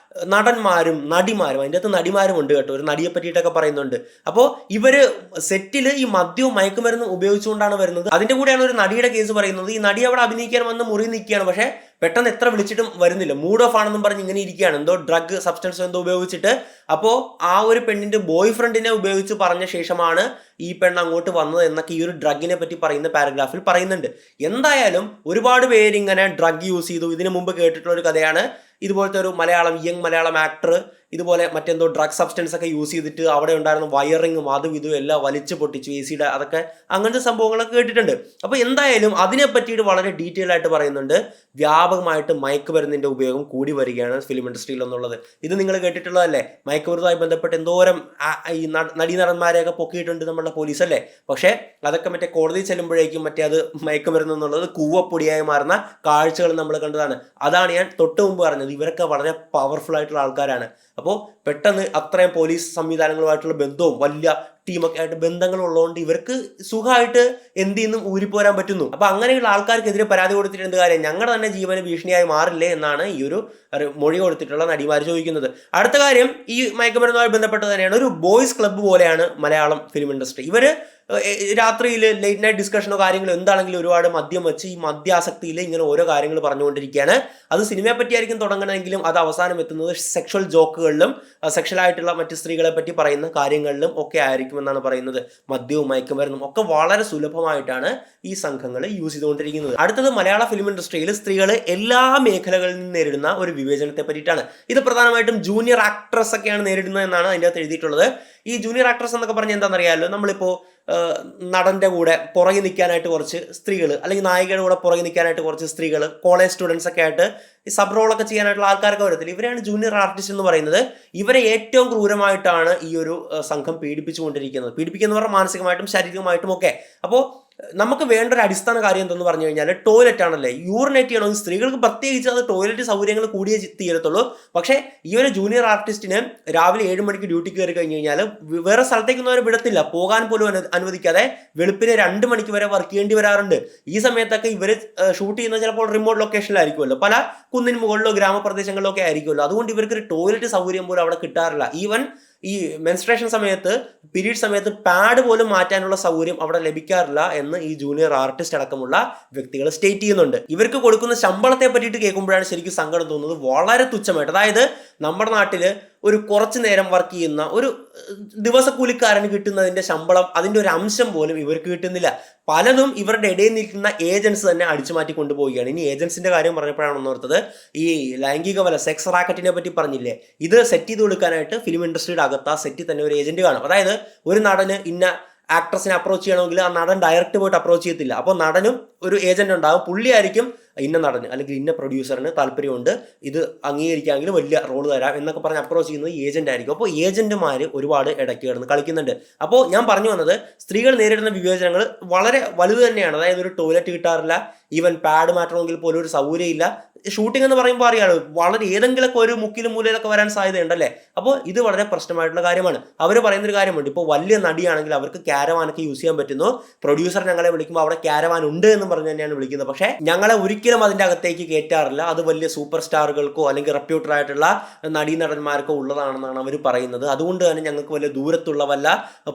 നടന്മാരും നടിമാരും, അതിൻ്റെ അകത്ത് നടിമാരും ഉണ്ട് കേട്ടോ, ഒരു നടിയെ പറ്റിയിട്ടൊക്കെ പറയുന്നുണ്ട്. അപ്പോൾ ഇവര് സെറ്റിൽ ഈ മദ്യവും മയക്കുമരുന്നും ഉപയോഗിച്ചുകൊണ്ടാണ് വരുന്നത്. അതിന്റെ കൂടെയാണ് ഒരു നടിയുടെ കേസ് പറയുന്നത്. ഈ നടി അവിടെ അഭിനയിക്കാൻ വന്ന് മുറി നിൽക്കുകയാണ്, പക്ഷേ പെട്ടെന്ന് എത്ര വിളിച്ചിട്ടും വരുന്നില്ല, മൂഡ് ഓഫ് ആണെന്നും പറഞ്ഞ് ഇങ്ങനെ ഇരിക്കുകയാണ്, എന്തോ ഡ്രഗ് സബ്സ്റ്റൻസ് എന്തോ ഉപയോഗിച്ചിട്ട്. അപ്പോൾ ആ ഒരു പെണ്ണിന്റെ ബോയ് ഫ്രണ്ടിനെ ഉപയോഗിച്ച് പറഞ്ഞ ശേഷമാണ് ഈ പെണ്ണ് അങ്ങോട്ട് വന്നത് എന്നൊക്കെ ഈ ഒരു ഡ്രഗിനെ പറ്റി പറയുന്ന പാരഗ്രാഫിൽ പറയുന്നുണ്ട്. എന്തായാലും ഒരുപാട് പേര് ഇങ്ങനെ ഡ്രഗ് യൂസ് ചെയ്തു. ഇതിനു മുമ്പ് കേട്ടിട്ടുള്ള ഒരു കഥയാണ്, ഇതുപോലത്തെ ഒരു യങ് മലയാളം ആക്ടർ ഇതുപോലെ മറ്റെന്തോ ഡ്രഗ് സബ്സ്റ്റൻസ് ഒക്കെ യൂസ് ചെയ്തിട്ട് അവിടെ ഉണ്ടായിരുന്ന വയറിങ്ങും അതും ഇതും എല്ലാം വലിച്ചു പൊട്ടിച്ചു, AC-യുടെ അതൊക്കെ അങ്ങനത്തെ സംഭവങ്ങളൊക്കെ കേട്ടിട്ടുണ്ട്. അപ്പോൾ എന്തായാലും അതിനെ പറ്റിയിട്ട് വളരെ ഡീറ്റെയിൽ ആയിട്ട് പറയുന്നുണ്ട്. വ്യാപകമായിട്ട് മയക്കുമരുന്നിന്റെ ഉപയോഗം കൂടി വരികയാണ് ഫിലിം ഇൻഡസ്ട്രിയിൽ എന്നുള്ളത്. ഇത് നിങ്ങൾ കേട്ടിട്ടുള്ളതല്ലേ? മയക്കുമരുന്നുമായി ബന്ധപ്പെട്ട് എന്തോരം ഈ നടന്മാരെയൊക്കെ പൊക്കിയിട്ടുണ്ട് നമ്മളുടെ പോലീസ് അല്ലേ? പക്ഷേ അതൊക്കെ മറ്റേ കോടതി ചെല്ലുമ്പോഴേക്കും മറ്റേ അത് മയക്കുമരുന്ന് എന്നുള്ളത് കൂവപ്പൊടിയായി മാറുന്ന കാഴ്ചകൾ നമ്മൾ കണ്ടതാണ്. അതാണ് ഞാൻ തൊട്ട് മുമ്പ് പറഞ്ഞത്, ഇവരൊക്കെ വളരെ പവർഫുൾ ആയിട്ടുള്ള ആൾക്കാരാണ്. അപ്പോൾ പെട്ടെന്ന് അത്രയും പോലീസ് സംവിധാനങ്ങളുമായിട്ടുള്ള ബന്ധവും വലിയ ടീമൊക്കെ ആയിട്ട് ബന്ധങ്ങൾ ഉള്ളതുകൊണ്ട് ഇവർക്ക് സുഖമായിട്ട് എന്ത് നിന്നും ഊരിപ്പോരാൻ പറ്റുന്നു. അപ്പൊ അങ്ങനെയുള്ള ആൾക്കാർക്കെതിരെ പരാതി കൊടുത്തിട്ട് എന്ത് കാര്യം? ഞങ്ങളുടെ തന്നെ ജീവന് ഭീഷണിയായി മാറില്ലേ എന്നാണ് ഈ ഒരു മൊഴി കൊടുത്തിട്ടുള്ള നടിമാർ ചോദിക്കുന്നത്. അടുത്ത കാര്യം ഈ മയക്കുമരുന്നുമായി ബന്ധപ്പെട്ട് തന്നെയാണ്. ഒരു ബോയ്സ് ക്ലബ്ബ് പോലെയാണ് മലയാളം ഫിലിം ഇൻഡസ്ട്രി. ഇവര് രാത്രിയിൽ ലേറ്റ് നൈറ്റ് ഡിസ്കഷനോ കാര്യങ്ങളോ എന്താണെങ്കിലും ഒരുപാട് മദ്യം വെച്ച് ഈ മദ്യാസക്തിയിൽ ഇങ്ങനെ ഓരോ കാര്യങ്ങൾ പറഞ്ഞുകൊണ്ടിരിക്കുകയാണ്. അത് സിനിമയെ പറ്റിയായിരിക്കും തുടങ്ങണമെങ്കിലും അത് അവസാനം എത്തുന്നത് സെക്ഷൽ ജോക്കുകളിലും സെക്ഷലായിട്ടുള്ള മറ്റ് സ്ത്രീകളെ പറ്റി പറയുന്ന കാര്യങ്ങളിലും ഒക്കെ ആയിരിക്കുമെന്നാണ് പറയുന്നത്. മദ്യവും മയക്കുമരുന്നും ഒക്കെ വളരെ സുലഭമായിട്ടാണ് ഈ സംഘങ്ങൾ യൂസ് ചെയ്തുകൊണ്ടിരിക്കുന്നത്. അടുത്തത് മലയാള ഫിലിം ഇൻഡസ്ട്രിയിൽ സ്ത്രീകൾ എല്ലാ മേഖലകളിൽ നിന്നും നേരിടുന്ന ഒരു വിവേചനത്തെ പറ്റിയിട്ടാണ്. ഇത് പ്രധാനമായിട്ടും ജൂനിയർ ആക്ട്രസ് ഒക്കെയാണ് നേരിടുന്നത് എന്നാണ് അതിൻ്റെ അകത്ത് എഴുതിയിട്ടുള്ളത്. ഈ ജൂനിയർ ആക്ട്രസ് എന്നൊക്കെ പറഞ്ഞാൽ എന്താണെന്നറിയാമല്ലോ, നമ്മളിപ്പോൾ നടൻ്റെ കൂടെ പുറകെ നിൽക്കാനായിട്ട് കുറച്ച് സ്ത്രീകൾ, അല്ലെങ്കിൽ നായികയുടെ കൂടെ പുറകെ നിൽക്കാനായിട്ട് കുറച്ച് സ്ത്രീകൾ, കോളേജ് സ്റ്റുഡൻസ് ഒക്കെ ആയിട്ട് ഈ സബ് റോളൊക്കെ ചെയ്യാനായിട്ടുള്ള ആൾക്കാരൊക്കെ വരത്തില്ല. ഇവരാണ് ജൂനിയർ ആർട്ടിസ്റ്റ് എന്ന് പറയുന്നത്. ഇവരെ ഏറ്റവും ക്രൂരമായിട്ടാണ് ഈ ഒരു സംഘം പീഡിപ്പിച്ചുകൊണ്ടിരിക്കുന്നത്. പീഡിപ്പിക്കുന്നവർ മാനസികമായിട്ടും ശാരീരികമായിട്ടും ഒക്കെ. അപ്പോൾ നമുക്ക് വേണ്ട ഒരു അടിസ്ഥാന കാര്യം എന്തെന്ന് പറഞ്ഞു കഴിഞ്ഞാൽ ടോയ്ലറ്റ് ആണല്ലേ. യൂറിനേറ്റ് ചെയ്യണമെങ്കിൽ സ്ത്രീകൾക്ക് പ്രത്യേകിച്ച് അത് ടോയ്ലറ്റ് സൗകര്യങ്ങൾ കൂടിയേ തീരത്തുള്ളൂ. പക്ഷേ ഈ ഒരു ജൂനിയർ ആർട്ടിസ്റ്റിന് രാവിലെ 7 മണിക്ക് ഡ്യൂട്ടിക്ക് കയറി കഴിഞ്ഞ് കഴിഞ്ഞാൽ വേറെ സ്ഥലത്തേക്കൊന്നും അവരെ വിടത്തില്ല, പോകാൻ പോലും അനുവദിക്കാതെ വെളുപ്പിന് 2 മണിക്ക് വരെ വർക്ക് ചെയ്യേണ്ടി വരാറുണ്ട്. ഈ സമയത്തൊക്കെ ഇവർ ഷൂട്ട് ചെയ്യുന്നത് ചിലപ്പോൾ റിമോട്ട് ലൊക്കേഷനിലായിരിക്കുമല്ലോ, പല കുന്നിന് മുകളിലോ ഗ്രാമപ്രദേശങ്ങളിലോ ഒക്കെ ആയിരിക്കുമല്ലോ. അതുകൊണ്ട് ഇവർക്ക് ഒരു ടോയ്ലറ്റ് സൗകര്യം പോലും അവിടെ കിട്ടാറില്ല. ഈവൻ ഈ മെൻസ്ട്രേഷൻ സമയത്ത്, പീരീഡ് സമയത്ത് പാഡ് പോലും മാറ്റാനുള്ള സൗകര്യം അവിടെ ലഭിക്കാറില്ല എന്ന് ഈ ജൂനിയർ ആർട്ടിസ്റ്റ് അടക്കമുള്ള വ്യക്തികൾ സ്റ്റേറ്റ് ചെയ്യുന്നുണ്ട്. ഇവർക്ക് കൊടുക്കുന്ന ശമ്പളത്തെ പറ്റിയിട്ട് കേൾക്കുമ്പോഴാണ് ശരിക്കും സങ്കടം തോന്നുന്നത്. വളരെ തുച്ഛമായിട്ട്, അതായത് നമ്മുടെ നാട്ടിൽ ഒരു കുറച്ച് നേരം വർക്ക് ചെയ്യുന്ന ഒരു ദിവസക്കൂലിക്കാരന് കിട്ടുന്നതിൻ്റെ ശമ്പളം അതിൻ്റെ ഒരു അംശം പോലും ഇവർക്ക് കിട്ടുന്നില്ല. പലതും ഇവരുടെ ഇടയിൽ നിൽക്കുന്ന ഏജൻസ് തന്നെ അടിച്ചു മാറ്റി കൊണ്ടുപോവുകയാണ്. ഇനി ഏജൻസിൻ്റെ കാര്യം പറഞ്ഞപ്പോഴാണ് ഓർത്തത്, ഈ ലൈംഗിക വല, സെക്സ് റാക്കറ്റിനെ പറ്റി പറഞ്ഞില്ലേ, ഇത് സെറ്റ് ചെയ്ത് കൊടുക്കാനായിട്ട് ഫിലിം ഇൻഡസ്ട്രിയുടെ അകത്ത് ആ സെറ്റിൽ തന്നെ ഒരു ഏജന്റ് കാണും. അതായത് ഒരു നടന് ഇന്ന ആക്ട്രസിനെ അപ്രോച്ച് ചെയ്യണമെങ്കിൽ ആ നടൻ ഡയറക്റ്റ് പോയിട്ട് അപ്രോച്ച് ചെയ്യത്തില്ല. അപ്പോൾ നടനും ഒരു ഏജന്റ് ഉണ്ടാകും. പുള്ളിയായിരിക്കും ഇന്ന നടന് അല്ലെങ്കിൽ ഇന്ന പ്രൊഡ്യൂസറിന് താല്പര്യമുണ്ട്, ഇത് അംഗീകരിക്കാമെങ്കിൽ വലിയ റോൾ തരാം എന്നൊക്കെ പറഞ്ഞ് അപ്രോച്ച് ചെയ്യുന്നത് ഏജന്റ് ആയിരിക്കും. അപ്പോൾ ഏജന്റുമാർ ഒരുപാട് ഇടയ്ക്ക് കിടന്ന് കളിക്കുന്നുണ്ട്. അപ്പോൾ ഞാൻ പറഞ്ഞു വന്നത്, സ്ത്രീകൾ നേരിടുന്ന വിവേചനങ്ങൾ വളരെ വലുത് തന്നെയാണ്. അതായത് ഒരു ടോയ്ലറ്റ് കിട്ടാറില്ല, ഈവൻ പാഡ് മാറ്റണമെങ്കിൽ പോലും ഒരു സൗകര്യമില്ല. ഷൂട്ടിംഗ് എന്ന് പറയുമ്പോൾ അറിയാലോ, വളരെ ഏതെങ്കിലുമൊക്കെ ഒരു മുക്കിലും മൂലയിലൊക്കെ വരാൻ സാധ്യതയുണ്ടല്ലേ. അപ്പോൾ ഇത് വളരെ പ്രശ്നമായിട്ടുള്ള കാര്യമാണ്. അവർ പറയുന്നൊരു കാര്യമുണ്ട്, ഇപ്പോൾ വലിയ നടിയാണെങ്കിൽ അവർക്ക് ക്യാരവാനൊക്കെ യൂസ് ചെയ്യാൻ പറ്റുന്നു. പ്രൊഡ്യൂസർ ഞങ്ങളെ വിളിക്കുമ്പോൾ അവിടെ ക്യാരവാൻ ഉണ്ട് എന്ന് പറഞ്ഞ് തന്നെയാണ് വിളിക്കുന്നത്. പക്ഷേ ഞങ്ങളെ ഒരിക്കലും അതിൻ്റെ അകത്തേക്ക് കയറ്റാറില്ല. അത് വലിയ സൂപ്പർ സ്റ്റാറുകൾക്കോ അല്ലെങ്കിൽ റെപ്യൂട്ടഡ് ആയിട്ടുള്ള നടീനടന്മാർക്കോ ഉള്ളതാണെന്നാണ് അവർ പറയുന്നത്. അതുകൊണ്ട് തന്നെ ഞങ്ങൾക്ക് വലിയ ദൂരത്തുള്ള വല്ല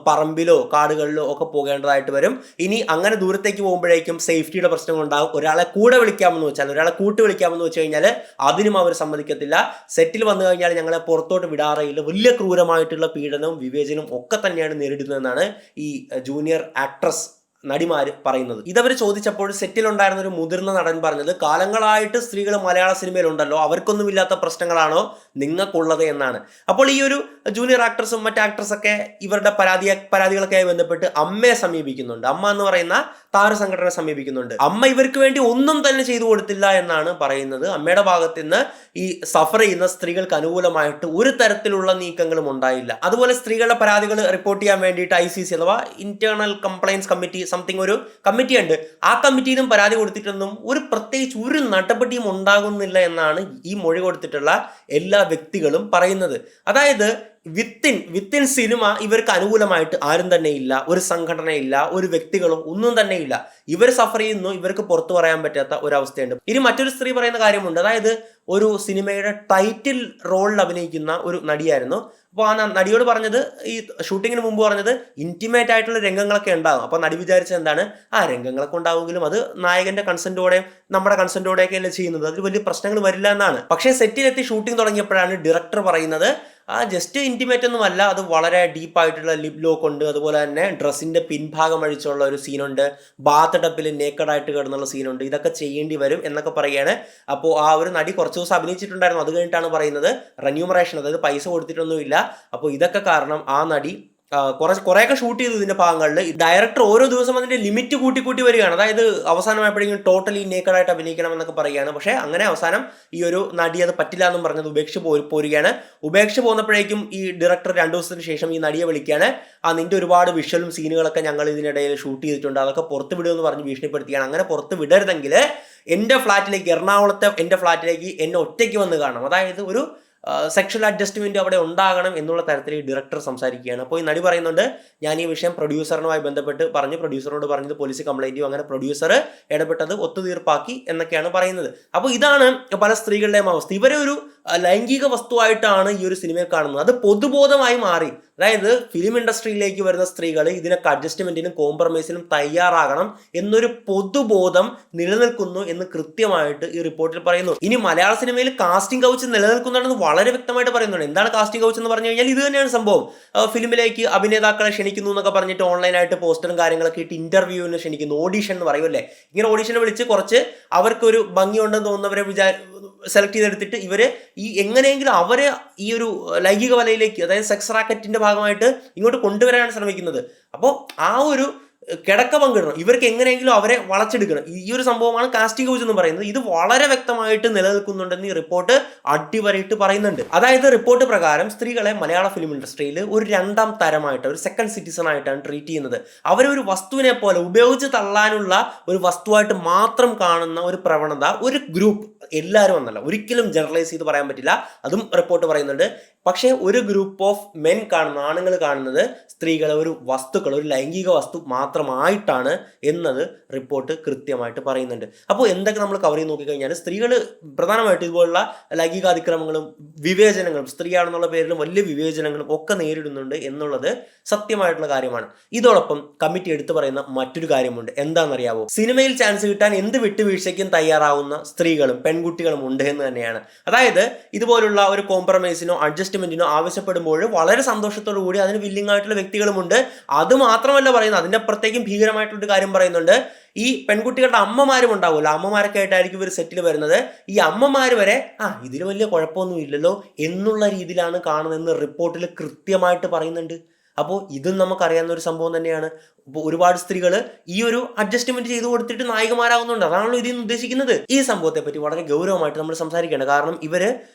പറമ്പിലോ കാടുകളിലോ ഒക്കെ പോകേണ്ടതായിട്ട് വരും. ഇനി അങ്ങനെ ദൂരത്തേക്ക് പോകുമ്പോഴേക്കും സേഫ്റ്റിയുടെ പ്രശ്നങ്ങളുണ്ടാകും. ഒരാളെ കൂടെ വിളിക്കാമെന്ന് വെച്ചാൽ, ഒരാളെ കൂട്ട് വിളിക്കാമെന്ന് വെച്ച് കഴിഞ്ഞാൽ അതിനും അവർ സമ്മതിക്കത്തില്ല. സെറ്റിൽ വന്നു കഴിഞ്ഞാൽ ഞങ്ങളെ പുറത്തോട്ട് വിടാറേയില്ല. വലിയ ക്രൂരമായിട്ടുള്ള പീഡനവും വിവേചനവും ഒക്കെ തന്നെയാണ് നേരിടുന്നതെന്നാണ് ഈ ജൂനിയർ ആക്ട്രസ് നടിമാര് പറയുന്നത്. ഇതവർ ചോദിച്ചപ്പോൾ സെറ്റിലുണ്ടായിരുന്ന ഒരു മുതിർന്ന നടൻ പറഞ്ഞത്, കാലങ്ങളായിട്ട് സ്ത്രീകൾ മലയാള സിനിമയിലുണ്ടല്ലോ, അവർക്കൊന്നുമില്ലാത്ത പ്രശ്നങ്ങളാണോ നിങ്ങൾക്കുള്ളത് എന്നാണ്. അപ്പോൾ ഈ ഒരു ജൂനിയർ ആക്ടർസും മറ്റ് ആക്ടർസൊക്കെ ഇവരുടെ പരാതികളൊക്കെയായി ബന്ധപ്പെട്ട് അമ്മയെ സമീപിക്കുന്നുണ്ട്. അമ്മ എന്ന് പറയുന്ന താരസംഘടനയെ സമീപിക്കുന്നുണ്ട്. അമ്മ ഇവർക്ക് വേണ്ടി ഒന്നും തന്നെ ചെയ്തു കൊടുത്തില്ല എന്നാണ് പറയുന്നത്. അമ്മയുടെ ഭാഗത്ത് നിന്ന് ഈ സഫർ ചെയ്യുന്ന സ്ത്രീകൾക്ക് അനുകൂലമായിട്ട് ഒരു തരത്തിലുള്ള നീക്കങ്ങളും ഉണ്ടായില്ല. അതുപോലെ സ്ത്രീകളുടെ പരാതികൾ റിപ്പോർട്ട് ചെയ്യാൻ വേണ്ടിയിട്ട് ICC അഥവാ ഇന്റേണൽ കംപ്ലൈൻസ് കമ്മിറ്റി സംതിങ് ഒരു കമ്മിറ്റി ഉണ്ട്. ആ കമ്മിറ്റിയിലും പരാതി കൊടുത്തിട്ടൊന്നും പ്രത്യേകിച്ച് ഒരു നടപടിയും ഉണ്ടാകുന്നില്ല എന്നാണ് ഈ മൊഴി കൊടുത്തിട്ടുള്ള എല്ലാ വ്യക്തികളും പറയുന്നത്. അതായത് വിത്തിൻ സിനിമ ഇവർക്ക് അനുകൂലമായിട്ട് ആരും തന്നെ ഇല്ല, ഒരു സംഘടനയില്ല, ഒരു വ്യക്തികളോ ഒന്നും തന്നെ ഇല്ല. ഇവർ സഫർ ചെയ്യുന്നു, ഇവർക്ക് പുറത്തു പറയാൻ പറ്റാത്ത ഒരവസ്ഥയുണ്ട്. ഇനി മറ്റൊരു സ്ത്രീ പറയുന്ന കാര്യമുണ്ട്. അതായത് ഒരു സിനിമയുടെ ടൈറ്റിൽ റോളിൽ അഭിനയിക്കുന്ന ഒരു നടിയായിരുന്നു. അപ്പോൾ ആ നടിയോട് പറഞ്ഞത്, ഈ ഷൂട്ടിങ്ങിന് മുമ്പ് പറഞ്ഞത്, ഇന്റിമേറ്റ് ആയിട്ടുള്ള രംഗങ്ങളൊക്കെ ഉണ്ടാകും. അപ്പോൾ നടി വിചാരിച്ചത് എന്താണ്, ആ രംഗങ്ങളൊക്കെ ഉണ്ടാവുമെങ്കിലും അത് നായകന്റെ കൺസെന്റോടെയും നമ്മുടെ കൺസെന്റോടെയൊക്കെ അല്ലേ ചെയ്യുന്നത്, അതിൽ വലിയ പ്രശ്നങ്ങൾ വരില്ല എന്നാണ്. പക്ഷേ സെറ്റിലെത്തി ഷൂട്ടിംഗ് തുടങ്ങിയപ്പോഴാണ് ഡയറക്ടർ പറയുന്നത്, ജസ്റ്റ് ഇന്റിമേറ്റ് ഒന്നും അല്ല, അത് വളരെ ഡീപ്പായിട്ടുള്ള ലിപ് ലോക്ക് ഉണ്ട്, അതുപോലെ തന്നെ ഡ്രസ്സിന്റെ പിൻഭാഗം അഴിച്ചുള്ള ഒരു സീനുണ്ട്, ബാത്ത് ടപ്പിൽ നേക്കഡായിട്ട് കിടന്നുള്ള സീനുണ്ട്, ഇതൊക്കെ ചെയ്യേണ്ടി വരും എന്നൊക്കെ പറയുകയാണ്. അപ്പോൾ ആ ഒരു നടി കുറച്ച് ദിവസം അഭിനയിച്ചിട്ടുണ്ടായിരുന്നു. അത് കഴിഞ്ഞിട്ടാണ് പറയുന്നത് റെന്യൂമറേഷൻ, അതായത് പൈസ കൊടുത്തിട്ടൊന്നുമില്ല. അപ്പോൾ ഇതൊക്കെ കാരണം ആ നടി കുറേയൊക്കെ ഷൂട്ട് ചെയ്തു ഇതിന്റെ ഭാഗങ്ങളിൽ. ഡയറക്ടർ ഓരോ ദിവസം അതിന്റെ ലിമിറ്റ് കൂട്ടി വരികയാണ്. അതായത് അവസാനമായപ്പോഴേക്കും ടോട്ടലി നേക്കഡായിട്ട് അഭിനയിക്കണം എന്നൊക്കെ പറയുകയാണ്. പക്ഷേ അങ്ങനെ അവസാനം ഈ ഒരു നടി അത് പറ്റില്ല എന്നും പറഞ്ഞത് പോരുകയാണ്. ഉപേക്ഷിച്ച് പോകുന്നപ്പോഴേക്കും ഈ ഡയറക്ടർ 2 ദിവസത്തിന് ശേഷം ഈ നടിയെ വിളിക്കുകയാണ്. നിന്റെ ഒരുപാട് വിഷ്വലും സീനുകളൊക്കെ ഞങ്ങൾ ഇതിനിടയിൽ ഷൂട്ട് ചെയ്തിട്ടുണ്ട്, അതൊക്കെ പുറത്ത് വിടുമെന്ന് പറഞ്ഞ് ഭീഷണിപ്പെടുത്തിയാണ്. അങ്ങനെ പുറത്ത് വിടരുതെങ്കിൽ എൻ്റെ ഫ്ലാറ്റിലേക്ക്, എറണാകുളത്തെ എൻ്റെ ഫ്ലാറ്റിലേക്ക് എന്നെ ഒറ്റയ്ക്ക് വന്ന് കാണണം, അതായത് ഒരു സെക്ഷൽ അഡ്ജസ്റ്റ്മെന്റ് അവിടെ ഉണ്ടാകണം എന്നുള്ള തരത്തിൽ ഈ ഡയറക്ടർ സംസാരിക്കുകയാണ്. അപ്പോൾ ഈ നടി പറയുന്നുണ്ട്, ഞാൻ ഈ വിഷയം പ്രൊഡ്യൂസറിനുമായി ബന്ധപ്പെട്ട് പറഞ്ഞു, പ്രൊഡ്യൂസറോട് പറഞ്ഞത് പോലീസ് കംപ്ലൈന്റ് ചെയ്യും, അങ്ങനെ പ്രൊഡ്യൂസർ ഇടപെട്ടത് ഒത്തുതീർപ്പാക്കി എന്നൊക്കെയാണ് പറയുന്നത്. അപ്പോൾ ഇതാണ് പല സ്ത്രീകളുടെയും അവസ്ഥ. ഇവരെ ഒരു ലൈംഗിക വസ്തുവായിട്ടാണ് ഈ ഒരു സിനിമയിൽ കാണുന്നത്. അത് പൊതുബോധമായി മാറി. അതായത് ഫിലിം ഇൻഡസ്ട്രിയിലേക്ക് വരുന്ന സ്ത്രീകൾ ഇതിനൊക്കെ അഡ്ജസ്റ്റ്മെന്റിനും കോംപ്രമൈസിനും തയ്യാറാകണം എന്നൊരു പൊതുബോധം നിലനിൽക്കുന്നു എന്ന് കൃത്യമായിട്ട് ഈ റിപ്പോർട്ടിൽ പറയുന്നു. ഇനി മലയാള സിനിമയിൽ കാസ്റ്റിംഗ് കൗച്ച് നിലനിൽക്കുന്നുണ്ടെന്ന് വളരെ വ്യക്തമായിട്ട് പറയുന്നുണ്ട്. എന്താണ് കാസ്റ്റിംഗ് കൗച്ച് എന്ന് പറഞ്ഞു കഴിഞ്ഞാൽ ഇത് തന്നെയാണ് സംഭവം. ഫിലിമിലേക്ക് അഭിനേതാക്കളെ ക്ഷണിക്കുന്നു എന്നൊക്കെ പറഞ്ഞിട്ട് ഓൺലൈനായിട്ട് പോസ്റ്ററും കാര്യങ്ങളൊക്കെ ഇട്ട് ഇന്റർവ്യൂവിന് ക്ഷണിക്കുന്നു, ഓഡീഷൻ എന്ന് പറയുമല്ലേ. ഇങ്ങനെ ഓഡീഷനെ വിളിച്ച് കുറച്ച് അവർക്കൊരു ഭംഗിയുണ്ടെന്ന് തോന്നുന്നവരെ സെലക്ട് ചെയ്തെടുത്തിട്ട് ഇവര് ഈ എങ്ങനെയെങ്കിലും അവരെ ഈ ഒരു ലൈംഗിക വലയിലേക്ക്, അതായത് സെക്സ് റാക്കറ്റിന്റെ ഭാഗമായിട്ട് ഇങ്ങോട്ട് കൊണ്ടുവരാനാണ് ശ്രമിക്കുന്നത്. അപ്പോൾ ആ ഒരു കിടക്ക പങ്കിടണം, ഇവർക്ക് എങ്ങനെയെങ്കിലും അവരെ വളച്ചെടുക്കണം. ഈ ഒരു സംഭവമാണ് കാസ്റ്റിംഗ് കൗച്ച് എന്ന് പറയുന്നത്. ഇത് വളരെ വ്യക്തമായിട്ട് നിലനിൽക്കുന്നുണ്ടെന്ന് ഈ റിപ്പോർട്ട് അടിവരയിട്ട് പറയുന്നുണ്ട്. അതായത് റിപ്പോർട്ട് പ്രകാരം സ്ത്രീകളെ മലയാള ഫിലിം ഇൻഡസ്ട്രിയിൽ ഒരു 2ാം തരമായിട്ട്, ഒരു സെക്കൻഡ് സിറ്റിസൺ ആയിട്ടാണ് ട്രീറ്റ് ചെയ്യുന്നത്. അവരെ ഒരു വസ്തുവിനെ പോലെ ഉപയോഗിച്ച് തള്ളാനുള്ള ഒരു വസ്തുവായിട്ട് മാത്രം കാണുന്ന ഒരു പ്രവണത ഒരു ഗ്രൂപ്പ്, എല്ലാവരും എന്നല്ല, ഒരിക്കലും ജനറലൈസ് ചെയ്ത് പറയാൻ പറ്റില്ല, അതും റിപ്പോർട്ട് പറയുന്നുണ്ട്. പക്ഷേ ഒരു ഗ്രൂപ്പ് ഓഫ് മെൻ കാണുന്ന, ആണുങ്ങൾ കാണുന്നത് സ്ത്രീകളെ ഒരു വസ്തുക്കൾ, ഒരു ലൈംഗിക വസ്തു മാത്രമായിട്ടാണ് എന്നത് റിപ്പോർട്ട് കൃത്യമായിട്ട് പറയുന്നുണ്ട്. അപ്പോൾ എന്തൊക്കെ നമ്മൾ കവർ ചെയ്ത് നോക്കിക്കഴിഞ്ഞാൽ സ്ത്രീകൾ പ്രധാനമായിട്ട് ഇതുപോലുള്ള ലൈംഗികാതിക്രമങ്ങളും വിവേചനങ്ങളും, സ്ത്രീയാണെന്നുള്ള പേരിലും വലിയ വിവേചനങ്ങളും ഒക്കെ നേരിടുന്നുണ്ട് എന്നുള്ളത് സത്യമായിട്ടുള്ള കാര്യമാണ്. ഇതോടൊപ്പം കമ്മിറ്റി എടുത്തു പറയുന്ന മറ്റൊരു കാര്യമുണ്ട്. എന്താണെന്നറിയാവോ? സിനിമയിൽ ചാൻസ് കിട്ടാൻ എന്ത് വിട്ടുവീഴ്ചയ്ക്കും തയ്യാറാവുന്ന സ്ത്രീകളും പെൺകുട്ടികളും ഉണ്ട് എന്ന് തന്നെയാണ്. അതായത് ഇതുപോലുള്ള ഒരു കോംപ്രമൈസിനോ അഡ്ജസ്റ്റ്മെന്റിനോ ആവശ്യപ്പെടുമ്പോൾ വളരെ സന്തോഷത്തോടു കൂടി അതിന് വില്ലിംഗ് ആയിട്ടുള്ള വ്യക്തികളുമുണ്ട്. അത് മാത്രമല്ല പറയുന്നത്, അതിന്റെ അപ്പുറത്തേക്കും ഭീകരമായിട്ടുള്ളൊരു കാര്യം പറയുന്നുണ്ട്. ഈ പെൺകുട്ടികളുടെ അമ്മമാരും ഉണ്ടാവുമല്ലോ, അമ്മമാരൊക്കെ ആയിട്ടായിരിക്കും ഇവർ സെറ്റിൽ വരുന്നത്. ഈ അമ്മമാർ വരെ ഇതിൽ വലിയ കുഴപ്പമൊന്നും ഇല്ലല്ലോ എന്നുള്ള രീതിയിലാണ് കാണുന്നതെന്ന് റിപ്പോർട്ടിൽ കൃത്യമായിട്ട് പറയുന്നുണ്ട്. അപ്പോൾ ഇതും നമുക്കറിയാവുന്ന ഒരു സംഭവം തന്നെയാണ്. ഇപ്പോൾ ഒരുപാട് സ്ത്രീകൾ ഈ ഒരു അഡ്ജസ്റ്റ്മെന്റ് ചെയ്ത് കൊടുത്തിട്ട് നായികമാരാകുന്നുണ്ട്. അതാണല്ലോ ഇതിൽ നിന്ന് ഉദ്ദേശിക്കുന്നത്. ഈ സംഭവത്തെ പറ്റി വളരെ ഗൗരവമായിട്ട് നമ്മൾ സംസാരിക്കേണ്ട. കാരണം ഇവര്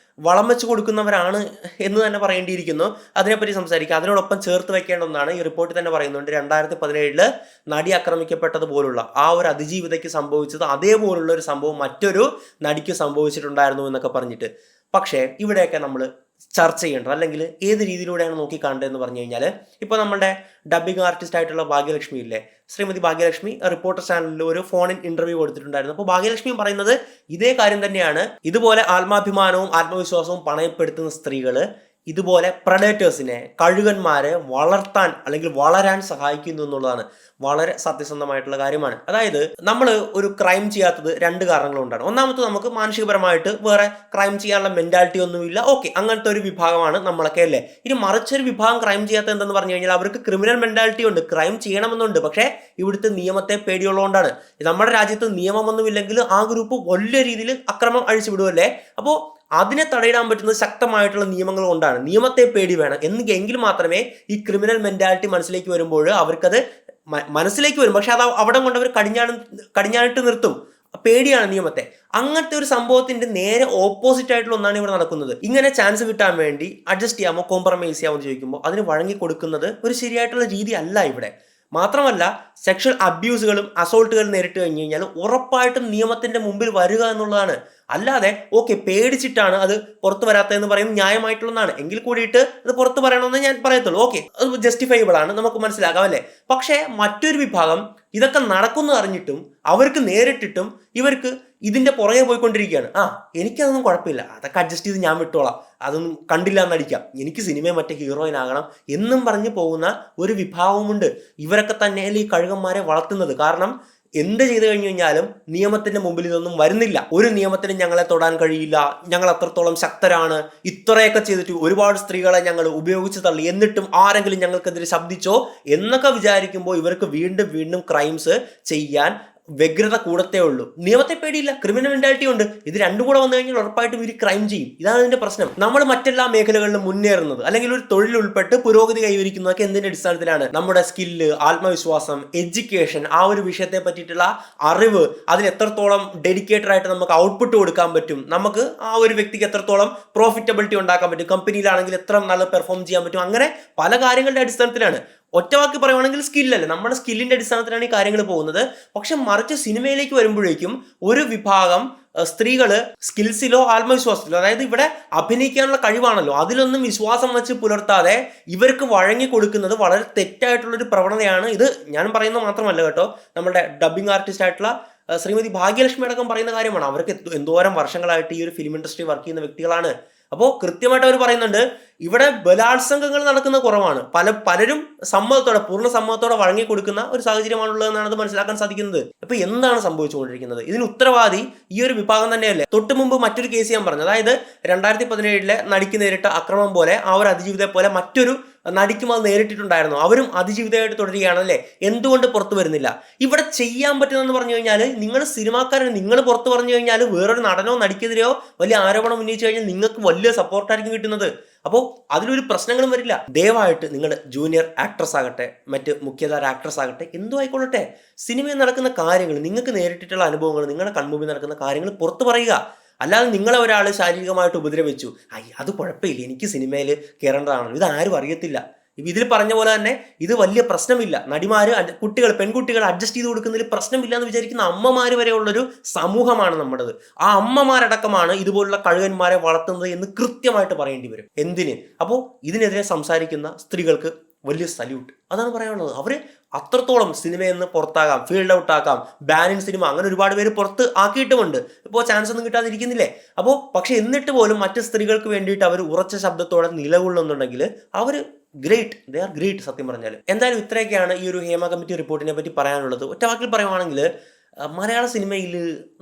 വളം വെച്ച് കൊടുക്കുന്നവരാണ് എന്ന് തന്നെ പറയേണ്ടിയിരിക്കുന്നു. അതിനെപ്പറ്റി സംസാരിക്കുക. അതിനോടൊപ്പം ചേർത്ത് വെക്കേണ്ട ഒന്നാണ്, ഈ റിപ്പോർട്ടിൽ തന്നെ പറയുന്നുണ്ട്, 2017 നടി ആക്രമിക്കപ്പെട്ടതുപോലുള്ള ആ ഒരു അതിജീവിതയ്ക്ക് സംഭവിച്ചത് അതേപോലുള്ള ഒരു സംഭവം മറ്റൊരു നടിക്ക് സംഭവിച്ചിട്ടുണ്ടായിരുന്നു എന്നൊക്കെ പറഞ്ഞിട്ട്. പക്ഷേ ഇവിടെയൊക്കെ നമ്മൾ ചർച്ച ചെയ്യേണ്ടത്, അല്ലെങ്കിൽ ഏത് രീതിയിലൂടെയാണ് നോക്കിക്കാണ്ടതെന്ന് പറഞ്ഞു കഴിഞ്ഞാൽ, ഇപ്പോൾ നമ്മുടെ ഡബ്ബിംഗ് ആർട്ടിസ്റ്റ് ആയിട്ടുള്ള ഭാഗ്യലക്ഷ്മി ഇല്ലേ, ശ്രീമതി ഭാഗ്യലക്ഷ്മി റിപ്പോർട്ടർ ചാനലിൽ ഒരു ഫോണിൻ ഇന്റർവ്യൂ കൊടുത്തിട്ടുണ്ടായിരുന്നു. അപ്പോൾ ഭാഗ്യലക്ഷ്മി പറയുന്നത് ഇതേ കാര്യം തന്നെയാണ്. ഇതുപോലെ ആത്മാഭിമാനവും ആത്മവിശ്വാസവും പണയപ്പെടുത്തുന്ന സ്ത്രീകൾ ഇതുപോലെ പ്രഡേറ്റേഴ്സിനെ, കഴുകന്മാരെ വളർത്താൻ അല്ലെങ്കിൽ വളരാൻ സഹായിക്കുന്നു എന്നുള്ളതാണ് വളരെ സത്യസന്ധമായിട്ടുള്ള കാര്യമാണ്. അതായത് നമ്മൾ ഒരു ക്രൈം ചെയ്യാത്തത് 2 കാരണങ്ങൾ കൊണ്ടാണ്. ഒന്നാമത് നമുക്ക് മാനസികപരമായിട്ട് വേറെ ക്രൈം ചെയ്യാനുള്ള മെന്റാലിറ്റി ഒന്നുമില്ല, ഓക്കെ, അങ്ങനത്തെ ഒരു വിഭാഗമാണ് നമ്മളൊക്കെ അല്ലേ. ഇനി മറിച്ചൊരു വിഭാഗം ക്രൈം ചെയ്യാത്ത എന്തെന്ന് പറഞ്ഞു കഴിഞ്ഞാൽ അവർക്ക് ക്രിമിനൽ മെന്റാലിറ്റി ഉണ്ട്, ക്രൈം ചെയ്യണമെന്നുണ്ട്, പക്ഷേ ഇവിടുത്തെ നിയമത്തെ പേടിയുള്ളതുകൊണ്ടാണ്. നമ്മുടെ രാജ്യത്ത് നിയമമൊന്നുമില്ലെങ്കിൽ ആ ഗ്രൂപ്പ് വലിയ രീതിയിൽ അക്രമം അഴിച്ചു വിടുമല്ലേ. അപ്പോൾ അതിനെ തടയിടാൻ പറ്റുന്നത് ശക്തമായിട്ടുള്ള നിയമങ്ങൾ കൊണ്ടാണ്. നിയമത്തെ പേടി വേണം എങ്കിൽ മാത്രമേ ഈ ക്രിമിനൽ മെന്റാലിറ്റി മനസ്സിലേക്ക് വരുമ്പോൾ അവർക്കത് മനസ്സിലേക്ക് വരും, പക്ഷെ അത് അവിടെ കൊണ്ട് അവർ കടിഞ്ഞാണിട്ട് നിർത്തും. പേടിയാണ് നിയമത്തെ. അങ്ങനത്തെ ഒരു സംഭവത്തിന്റെ നേരെ ഓപ്പോസിറ്റ് ആയിട്ടുള്ള ഒന്നാണ് ഇവിടെ നടക്കുന്നത്. ഇങ്ങനെ ചാൻസ് കിട്ടാൻ വേണ്ടി അഡ്ജസ്റ്റ് ചെയ്യാമോ, കോംപ്രമൈസ് ചെയ്യാമോ ചോദിക്കുമ്പോൾ അതിന് വഴങ്ങി കൊടുക്കുന്നത് ഒരു ശരിയായിട്ടുള്ള രീതി അല്ല ഇവിടെ. മാത്രമല്ല സെക്ഷൽ അബ്യൂസുകളും അസോൾട്ടുകളും നേരിട്ട് കഴിഞ്ഞ് കഴിഞ്ഞാൽ ഉറപ്പായിട്ടും നിയമത്തിന്റെ മുമ്പിൽ വരിക എന്നുള്ളതാണ്. അല്ലാതെ ഓക്കെ പേടിച്ചിട്ടാണ് അത് പുറത്തു വരാത്തതെന്ന് പറയും ന്യായമായിട്ടുള്ളതാണ്. എങ്കിൽ കൂടിയിട്ട് അത് പുറത്തു പറയണമെന്ന് ഞാൻ പറയത്തുള്ളൂ. ഓക്കെ, അത് ജസ്റ്റിഫൈബിൾ ആണ്, നമുക്ക് മനസ്സിലാക്കാം അല്ലേ. പക്ഷേ മറ്റൊരു വിഭാഗം ഇതൊക്കെ നടക്കുന്നു അറിഞ്ഞിട്ടും അവർക്ക് നേരിട്ടിട്ടും ഇവർക്ക് ഇതിന്റെ പുറകെ പോയിക്കൊണ്ടിരിക്കുകയാണ്. എനിക്കതൊന്നും കുഴപ്പമില്ല, അതൊക്കെ അഡ്ജസ്റ്റ് ചെയ്ത് ഞാൻ വിട്ടോളാം, അതൊന്നും കണ്ടില്ല എന്നടിക്കാം, എനിക്ക് സിനിമയെ മറ്റേ ഹീറോയിൻ ആകണം എന്നും പറഞ്ഞു പോകുന്ന ഒരു വിഭാഗവുമുണ്ട്. ഇവരൊക്കെ തന്നെയല്ലേ ഈ കഴുകന്മാരെ വളർത്തുന്നത്. കാരണം എന്ത് ചെയ്തു കഴിഞ്ഞു കഴിഞ്ഞാലും നിയമത്തിന്റെ മുമ്പിൽ ഇതൊന്നും വരുന്നില്ല. ഒരു നിയമത്തിനും ഞങ്ങളെ തൊടാൻ കഴിയില്ല, ഞങ്ങൾ അത്രത്തോളം ശക്തരാണ്, ഇത്രയൊക്കെ ചെയ്തിട്ട് ഒരുപാട് സ്ത്രീകളെ ഞങ്ങൾ ഉപയോഗിച്ച് തള്ളി, എന്നിട്ടും ആരെങ്കിലും ഞങ്ങൾക്കെതിരെ ശബ്ദിച്ചോ എന്നൊക്കെ വിചാരിക്കുമ്പോൾ ഇവർക്ക് വീണ്ടും വീണ്ടും ക്രൈംസ് ചെയ്യാൻ വ്യഗ്രത കൂടത്തേ ഉള്ളൂ. നിയമത്തെ പേടിയില്ല, ക്രിമിനൽ മെന്റാലിറ്റി ഉണ്ട്. ഇത് രണ്ടും കൂടെ വന്നു കഴിഞ്ഞാൽ ഉറപ്പായിട്ടും ഇവർ ക്രൈം ചെയ്യും. ഇതാണ് ഇതിന്റെ പ്രശ്നം. നമ്മൾ മറ്റെല്ലാ മേഖലകളിലും മുന്നേറുന്നത് അല്ലെങ്കിൽ ഒരു തൊഴിൽ ഉൾപ്പെട്ട് പുരോഗതി കൈവരിക്കുന്നതൊക്കെ എന്തിന്റെ അടിസ്ഥാനത്തിലാണ്? നമ്മുടെ സ്കില്ല്, ആത്മവിശ്വാസം, എഡ്യൂക്കേഷൻ, ആ ഒരു വിഷയത്തെ പറ്റിയിട്ടുള്ള അറിവ്, അതിന് എത്രത്തോളം ഡെഡിക്കേറ്റഡ് ആയിട്ട് നമുക്ക് ഔട്ട്പുട്ട് കൊടുക്കാൻ പറ്റും, നമുക്ക് ആ ഒരു വ്യക്തിക്ക് എത്രത്തോളം പ്രോഫിറ്റബിലിറ്റി ഉണ്ടാക്കാൻ പറ്റും, കമ്പനിയിലാണെങ്കിൽ എത്ര നല്ല പെർഫോം ചെയ്യാൻ പറ്റും, അങ്ങനെ പല കാര്യങ്ങളുടെ അടിസ്ഥാനത്തിലാണ്. ഒറ്റവാക്കി പറയുവാണെങ്കിൽ സ്കില്ലല്ലേ, നമ്മുടെ സ്കില്ലിന്റെ അടിസ്ഥാനത്തിലാണ് ഈ കാര്യങ്ങൾ പോകുന്നത്. പക്ഷെ മറിച്ച് സിനിമയിലേക്ക് വരുമ്പോഴേക്കും ഒരു വിഭാഗം സ്ത്രീകള് സ്കിൽസിലോ ആത്മവിശ്വാസത്തിലോ, അതായത് ഇവിടെ അഭിനയിക്കാനുള്ള കഴിവാണല്ലോ, അതിലൊന്നും വിശ്വാസം വെച്ച് പുലർത്താതെ ഇവർക്ക് വഴങ്ങി കൊടുക്കുന്നത് വളരെ തെറ്റായിട്ടുള്ളൊരു പ്രവണതയാണ്. ഇത് ഞാൻ പറയുന്നത് മാത്രമല്ല കേട്ടോ, നമ്മുടെ ഡബ്ബിംഗ് ആർട്ടിസ്റ്റ് ആയിട്ടുള്ള ശ്രീമതി ഭാഗ്യലക്ഷ്മി അടക്കം പറയുന്ന കാര്യമാണ്. അവർക്ക് എന്തോരം വർഷങ്ങളായിട്ട് ഈ ഒരു ഫിലിം ഇൻഡസ്ട്രി വർക്ക് ചെയ്യുന്ന വ്യക്തികളാണ്. അപ്പോൾ കൃത്യമായിട്ട് അവർ പറയുന്നുണ്ട് ഇവിടെ ബലാത്സംഗങ്ങൾ നടക്കുന്ന കുറവാണ്, പലരും സമ്മതത്തോടെ, പൂർണ്ണ സമ്മതത്തോടെ വഴങ്ങി കൊടുക്കുന്ന ഒരു സാഹചര്യമാണുള്ളതെന്നാണ് അത് മനസ്സിലാക്കാൻ സാധിക്കുന്നത്. അപ്പൊ എന്താണ് സംഭവിച്ചുകൊണ്ടിരിക്കുന്നത്? ഇതിന് ഉത്തരവാദി ഈ ഒരു വിഭാഗം തന്നെയല്ലേ. തൊട്ട് മുമ്പ് മറ്റൊരു കേസ് ഞാൻ പറഞ്ഞു, അതായത് 2017 നടിക്ക് നേരിട്ട അക്രമം പോലെ ആ ഒരു അതിജീവിതയെ പോലെ മറ്റൊരു നടിക്കും അത് നേരിട്ടിട്ടുണ്ടായിരുന്നു. അവരും അതിജീവിതമായിട്ട് തുടരുകയാണല്ലേ. എന്തുകൊണ്ട് പുറത്തു വരുന്നില്ല? ഇവിടെ ചെയ്യാൻ പറ്റുന്നതെന്ന് പറഞ്ഞു കഴിഞ്ഞാൽ, നിങ്ങൾ സിനിമാക്കാരൻ, നിങ്ങൾ പുറത്ത് പറഞ്ഞു കഴിഞ്ഞാൽ വേറൊരു നടനോ നടിക്കെതിരെയോ വലിയ ആരോപണം ഉന്നയിച്ചു കഴിഞ്ഞാൽ നിങ്ങൾക്ക് വലിയ സപ്പോർട്ടായിരിക്കും കിട്ടുന്നത്. അപ്പോൾ അതിലൊരു പ്രശ്നങ്ങളും വരില്ല. ദയവായിട്ട് നിങ്ങൾ ജൂനിയർ ആക്ട്രസ് ആകട്ടെ, മറ്റ് മുഖ്യധാര ആക്ട്രസ് ആകട്ടെ, എന്തോ ആയിക്കൊള്ളട്ടെ, സിനിമയിൽ നടക്കുന്ന കാര്യങ്ങൾ, നിങ്ങൾക്ക് നേരിട്ടിട്ടുള്ള അനുഭവങ്ങൾ, നിങ്ങളുടെ കൺമുമ്പിൽ നടക്കുന്ന കാര്യങ്ങൾ പുറത്തു പറയുക. അല്ലാതെ നിങ്ങളെ ഒരാൾ ശാരീരികമായിട്ട് ഉപദ്രവിച്ചു, അത് കുഴപ്പമില്ല, എനിക്ക് സിനിമയിൽ കയറേണ്ടതാണല്ലോ, ഇത് ആരും അറിയത്തില്ല. ഇതിൽ പറഞ്ഞ പോലെ തന്നെ ഇത് വലിയ പ്രശ്നമില്ല. നടിമാര്, പെൺകുട്ടികൾ അഡ്ജസ്റ്റ് ചെയ്ത് കൊടുക്കുന്നതിൽ പ്രശ്നമില്ല എന്ന് വിചാരിക്കുന്ന അമ്മമാര് വരെ ഉള്ളൊരു സമൂഹമാണ് നമ്മുടേത്. ആ അമ്മമാരടക്കമാണ് ഇതുപോലുള്ള കഴുകന്മാരെ വളർത്തുന്നത് എന്ന് കൃത്യമായിട്ട് പറയേണ്ടി വരും. എന്തിന്? അപ്പോൾ ഇതിനെതിരെ സംസാരിക്കുന്ന സ്ത്രീകൾക്ക് വലിയ സല്യൂട്ട്. അതാണ് പറയാനുള്ളത്. അവർ അത്രത്തോളം സിനിമയിൽ നിന്ന് പുറത്താകാം, ഫീൽഡ് ഔട്ട് ആക്കാം, ബാൻ ഇൻ സിനിമ, അങ്ങനെ ഒരുപാട് പേര് പുറത്ത് ആക്കിയിട്ടുമുണ്ട്. ഇപ്പോൾ ചാൻസ് ഒന്നും കിട്ടാതിരിക്കുന്നില്ലേ? അപ്പോൾ പക്ഷെ എന്നിട്ട് പോലും മറ്റ് സ്ത്രീകൾക്ക് വേണ്ടിയിട്ട് അവർ ഉറച്ച ശബ്ദത്തോടെ നിലകൊള്ളുന്നുണ്ടെങ്കിൽ അവർ ഗ്രേറ്റ്, ദേ ആർ ഗ്രേറ്റ് സത്യം പറഞ്ഞാൽ. എന്തായാലും ഇത്രയൊക്കെയാണ് ഈ ഒരു ഹേമ കമ്മിറ്റി റിപ്പോർട്ടിനെ പറ്റി പറയാനുള്ളത്. ഒറ്റ വാക്കിൽ പറയുവാണെങ്കിൽ മലയാള സിനിമയിൽ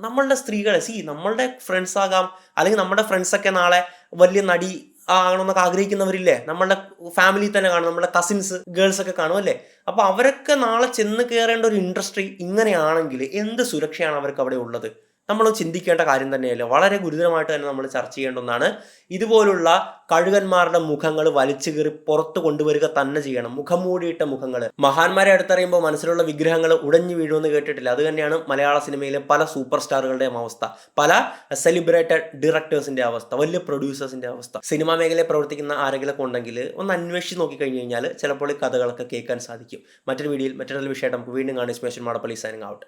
നമ്മളുടെ സ്ത്രീകളെ, നമ്മളുടെ ഫ്രണ്ട്സ് ആകാം, അല്ലെങ്കിൽ നമ്മുടെ ഫ്രണ്ട്സൊക്കെ നാളെ വലിയ നടി ആകണമെന്നൊക്കെ ആഗ്രഹിക്കുന്നവരില്ലേ, നമ്മളുടെ ഫാമിലി തന്നെ കാണും, നമ്മുടെ കസിൻസ് ഗേൾസ് ഒക്കെ കാണും അല്ലേ. അപ്പോൾ അവരൊക്കെ നാളെ ചെന്ന് കയറേണ്ട ഒരു ഇൻഡസ്ട്രി ഇങ്ങനെയാണെങ്കിൽ എന്ത് സുരക്ഷയാണ് അവർക്ക് അവിടെ ഉള്ളത്? നമ്മൾ ചിന്തിക്കേണ്ട കാര്യം തന്നെയല്ലേ. വളരെ ഗുരുതരമായിട്ട് തന്നെ നമ്മൾ ചർച്ച ചെയ്യേണ്ട ഒന്നാണ്. ഇതുപോലുള്ള കഴുകന്മാരുടെ മുഖങ്ങൾ വലിച്ചു കീറി പുറത്ത് കൊണ്ടുവരിക തന്നെ ചെയ്യണം. മുഖം മൂടിയിട്ട മുഖങ്ങൾ. മഹാന്മാരെ അടുത്തറിയുമ്പോൾ മനസ്സിലുള്ള വിഗ്രഹങ്ങൾ ഉടഞ്ഞു വീഴുമെന്ന് കേട്ടിട്ടില്ല. അത് തന്നെയാണ് മലയാള സിനിമയിലെ പല സൂപ്പർ സ്റ്റാറുകളുടെയും അവസ്ഥ, പല സെലിബ്രേറ്റഡ് ഡയറക്ടേഴ്സിന്റെ അവസ്ഥ, വലിയ പ്രൊഡ്യൂസേഴ്സിന്റെ അവസ്ഥ. സിനിമാ മേഖലയിൽ പ്രവർത്തിക്കുന്ന ആരെങ്കിലൊക്കെ ഉണ്ടെങ്കിൽ ഒന്ന് അന്വേഷിച്ച് നോക്കിക്കഴിഞ്ഞ് കഴിഞ്ഞാൽ ചിലപ്പോൾ ഈ കഥകളൊക്കെ കേൾക്കാൻ സാധിക്കും. മറ്റൊരു വീഡിയോയിൽ മറ്റൊരു വിഷയമായിട്ട് നമുക്ക് വീണ്ടും കാണും. Special Madappally signing out.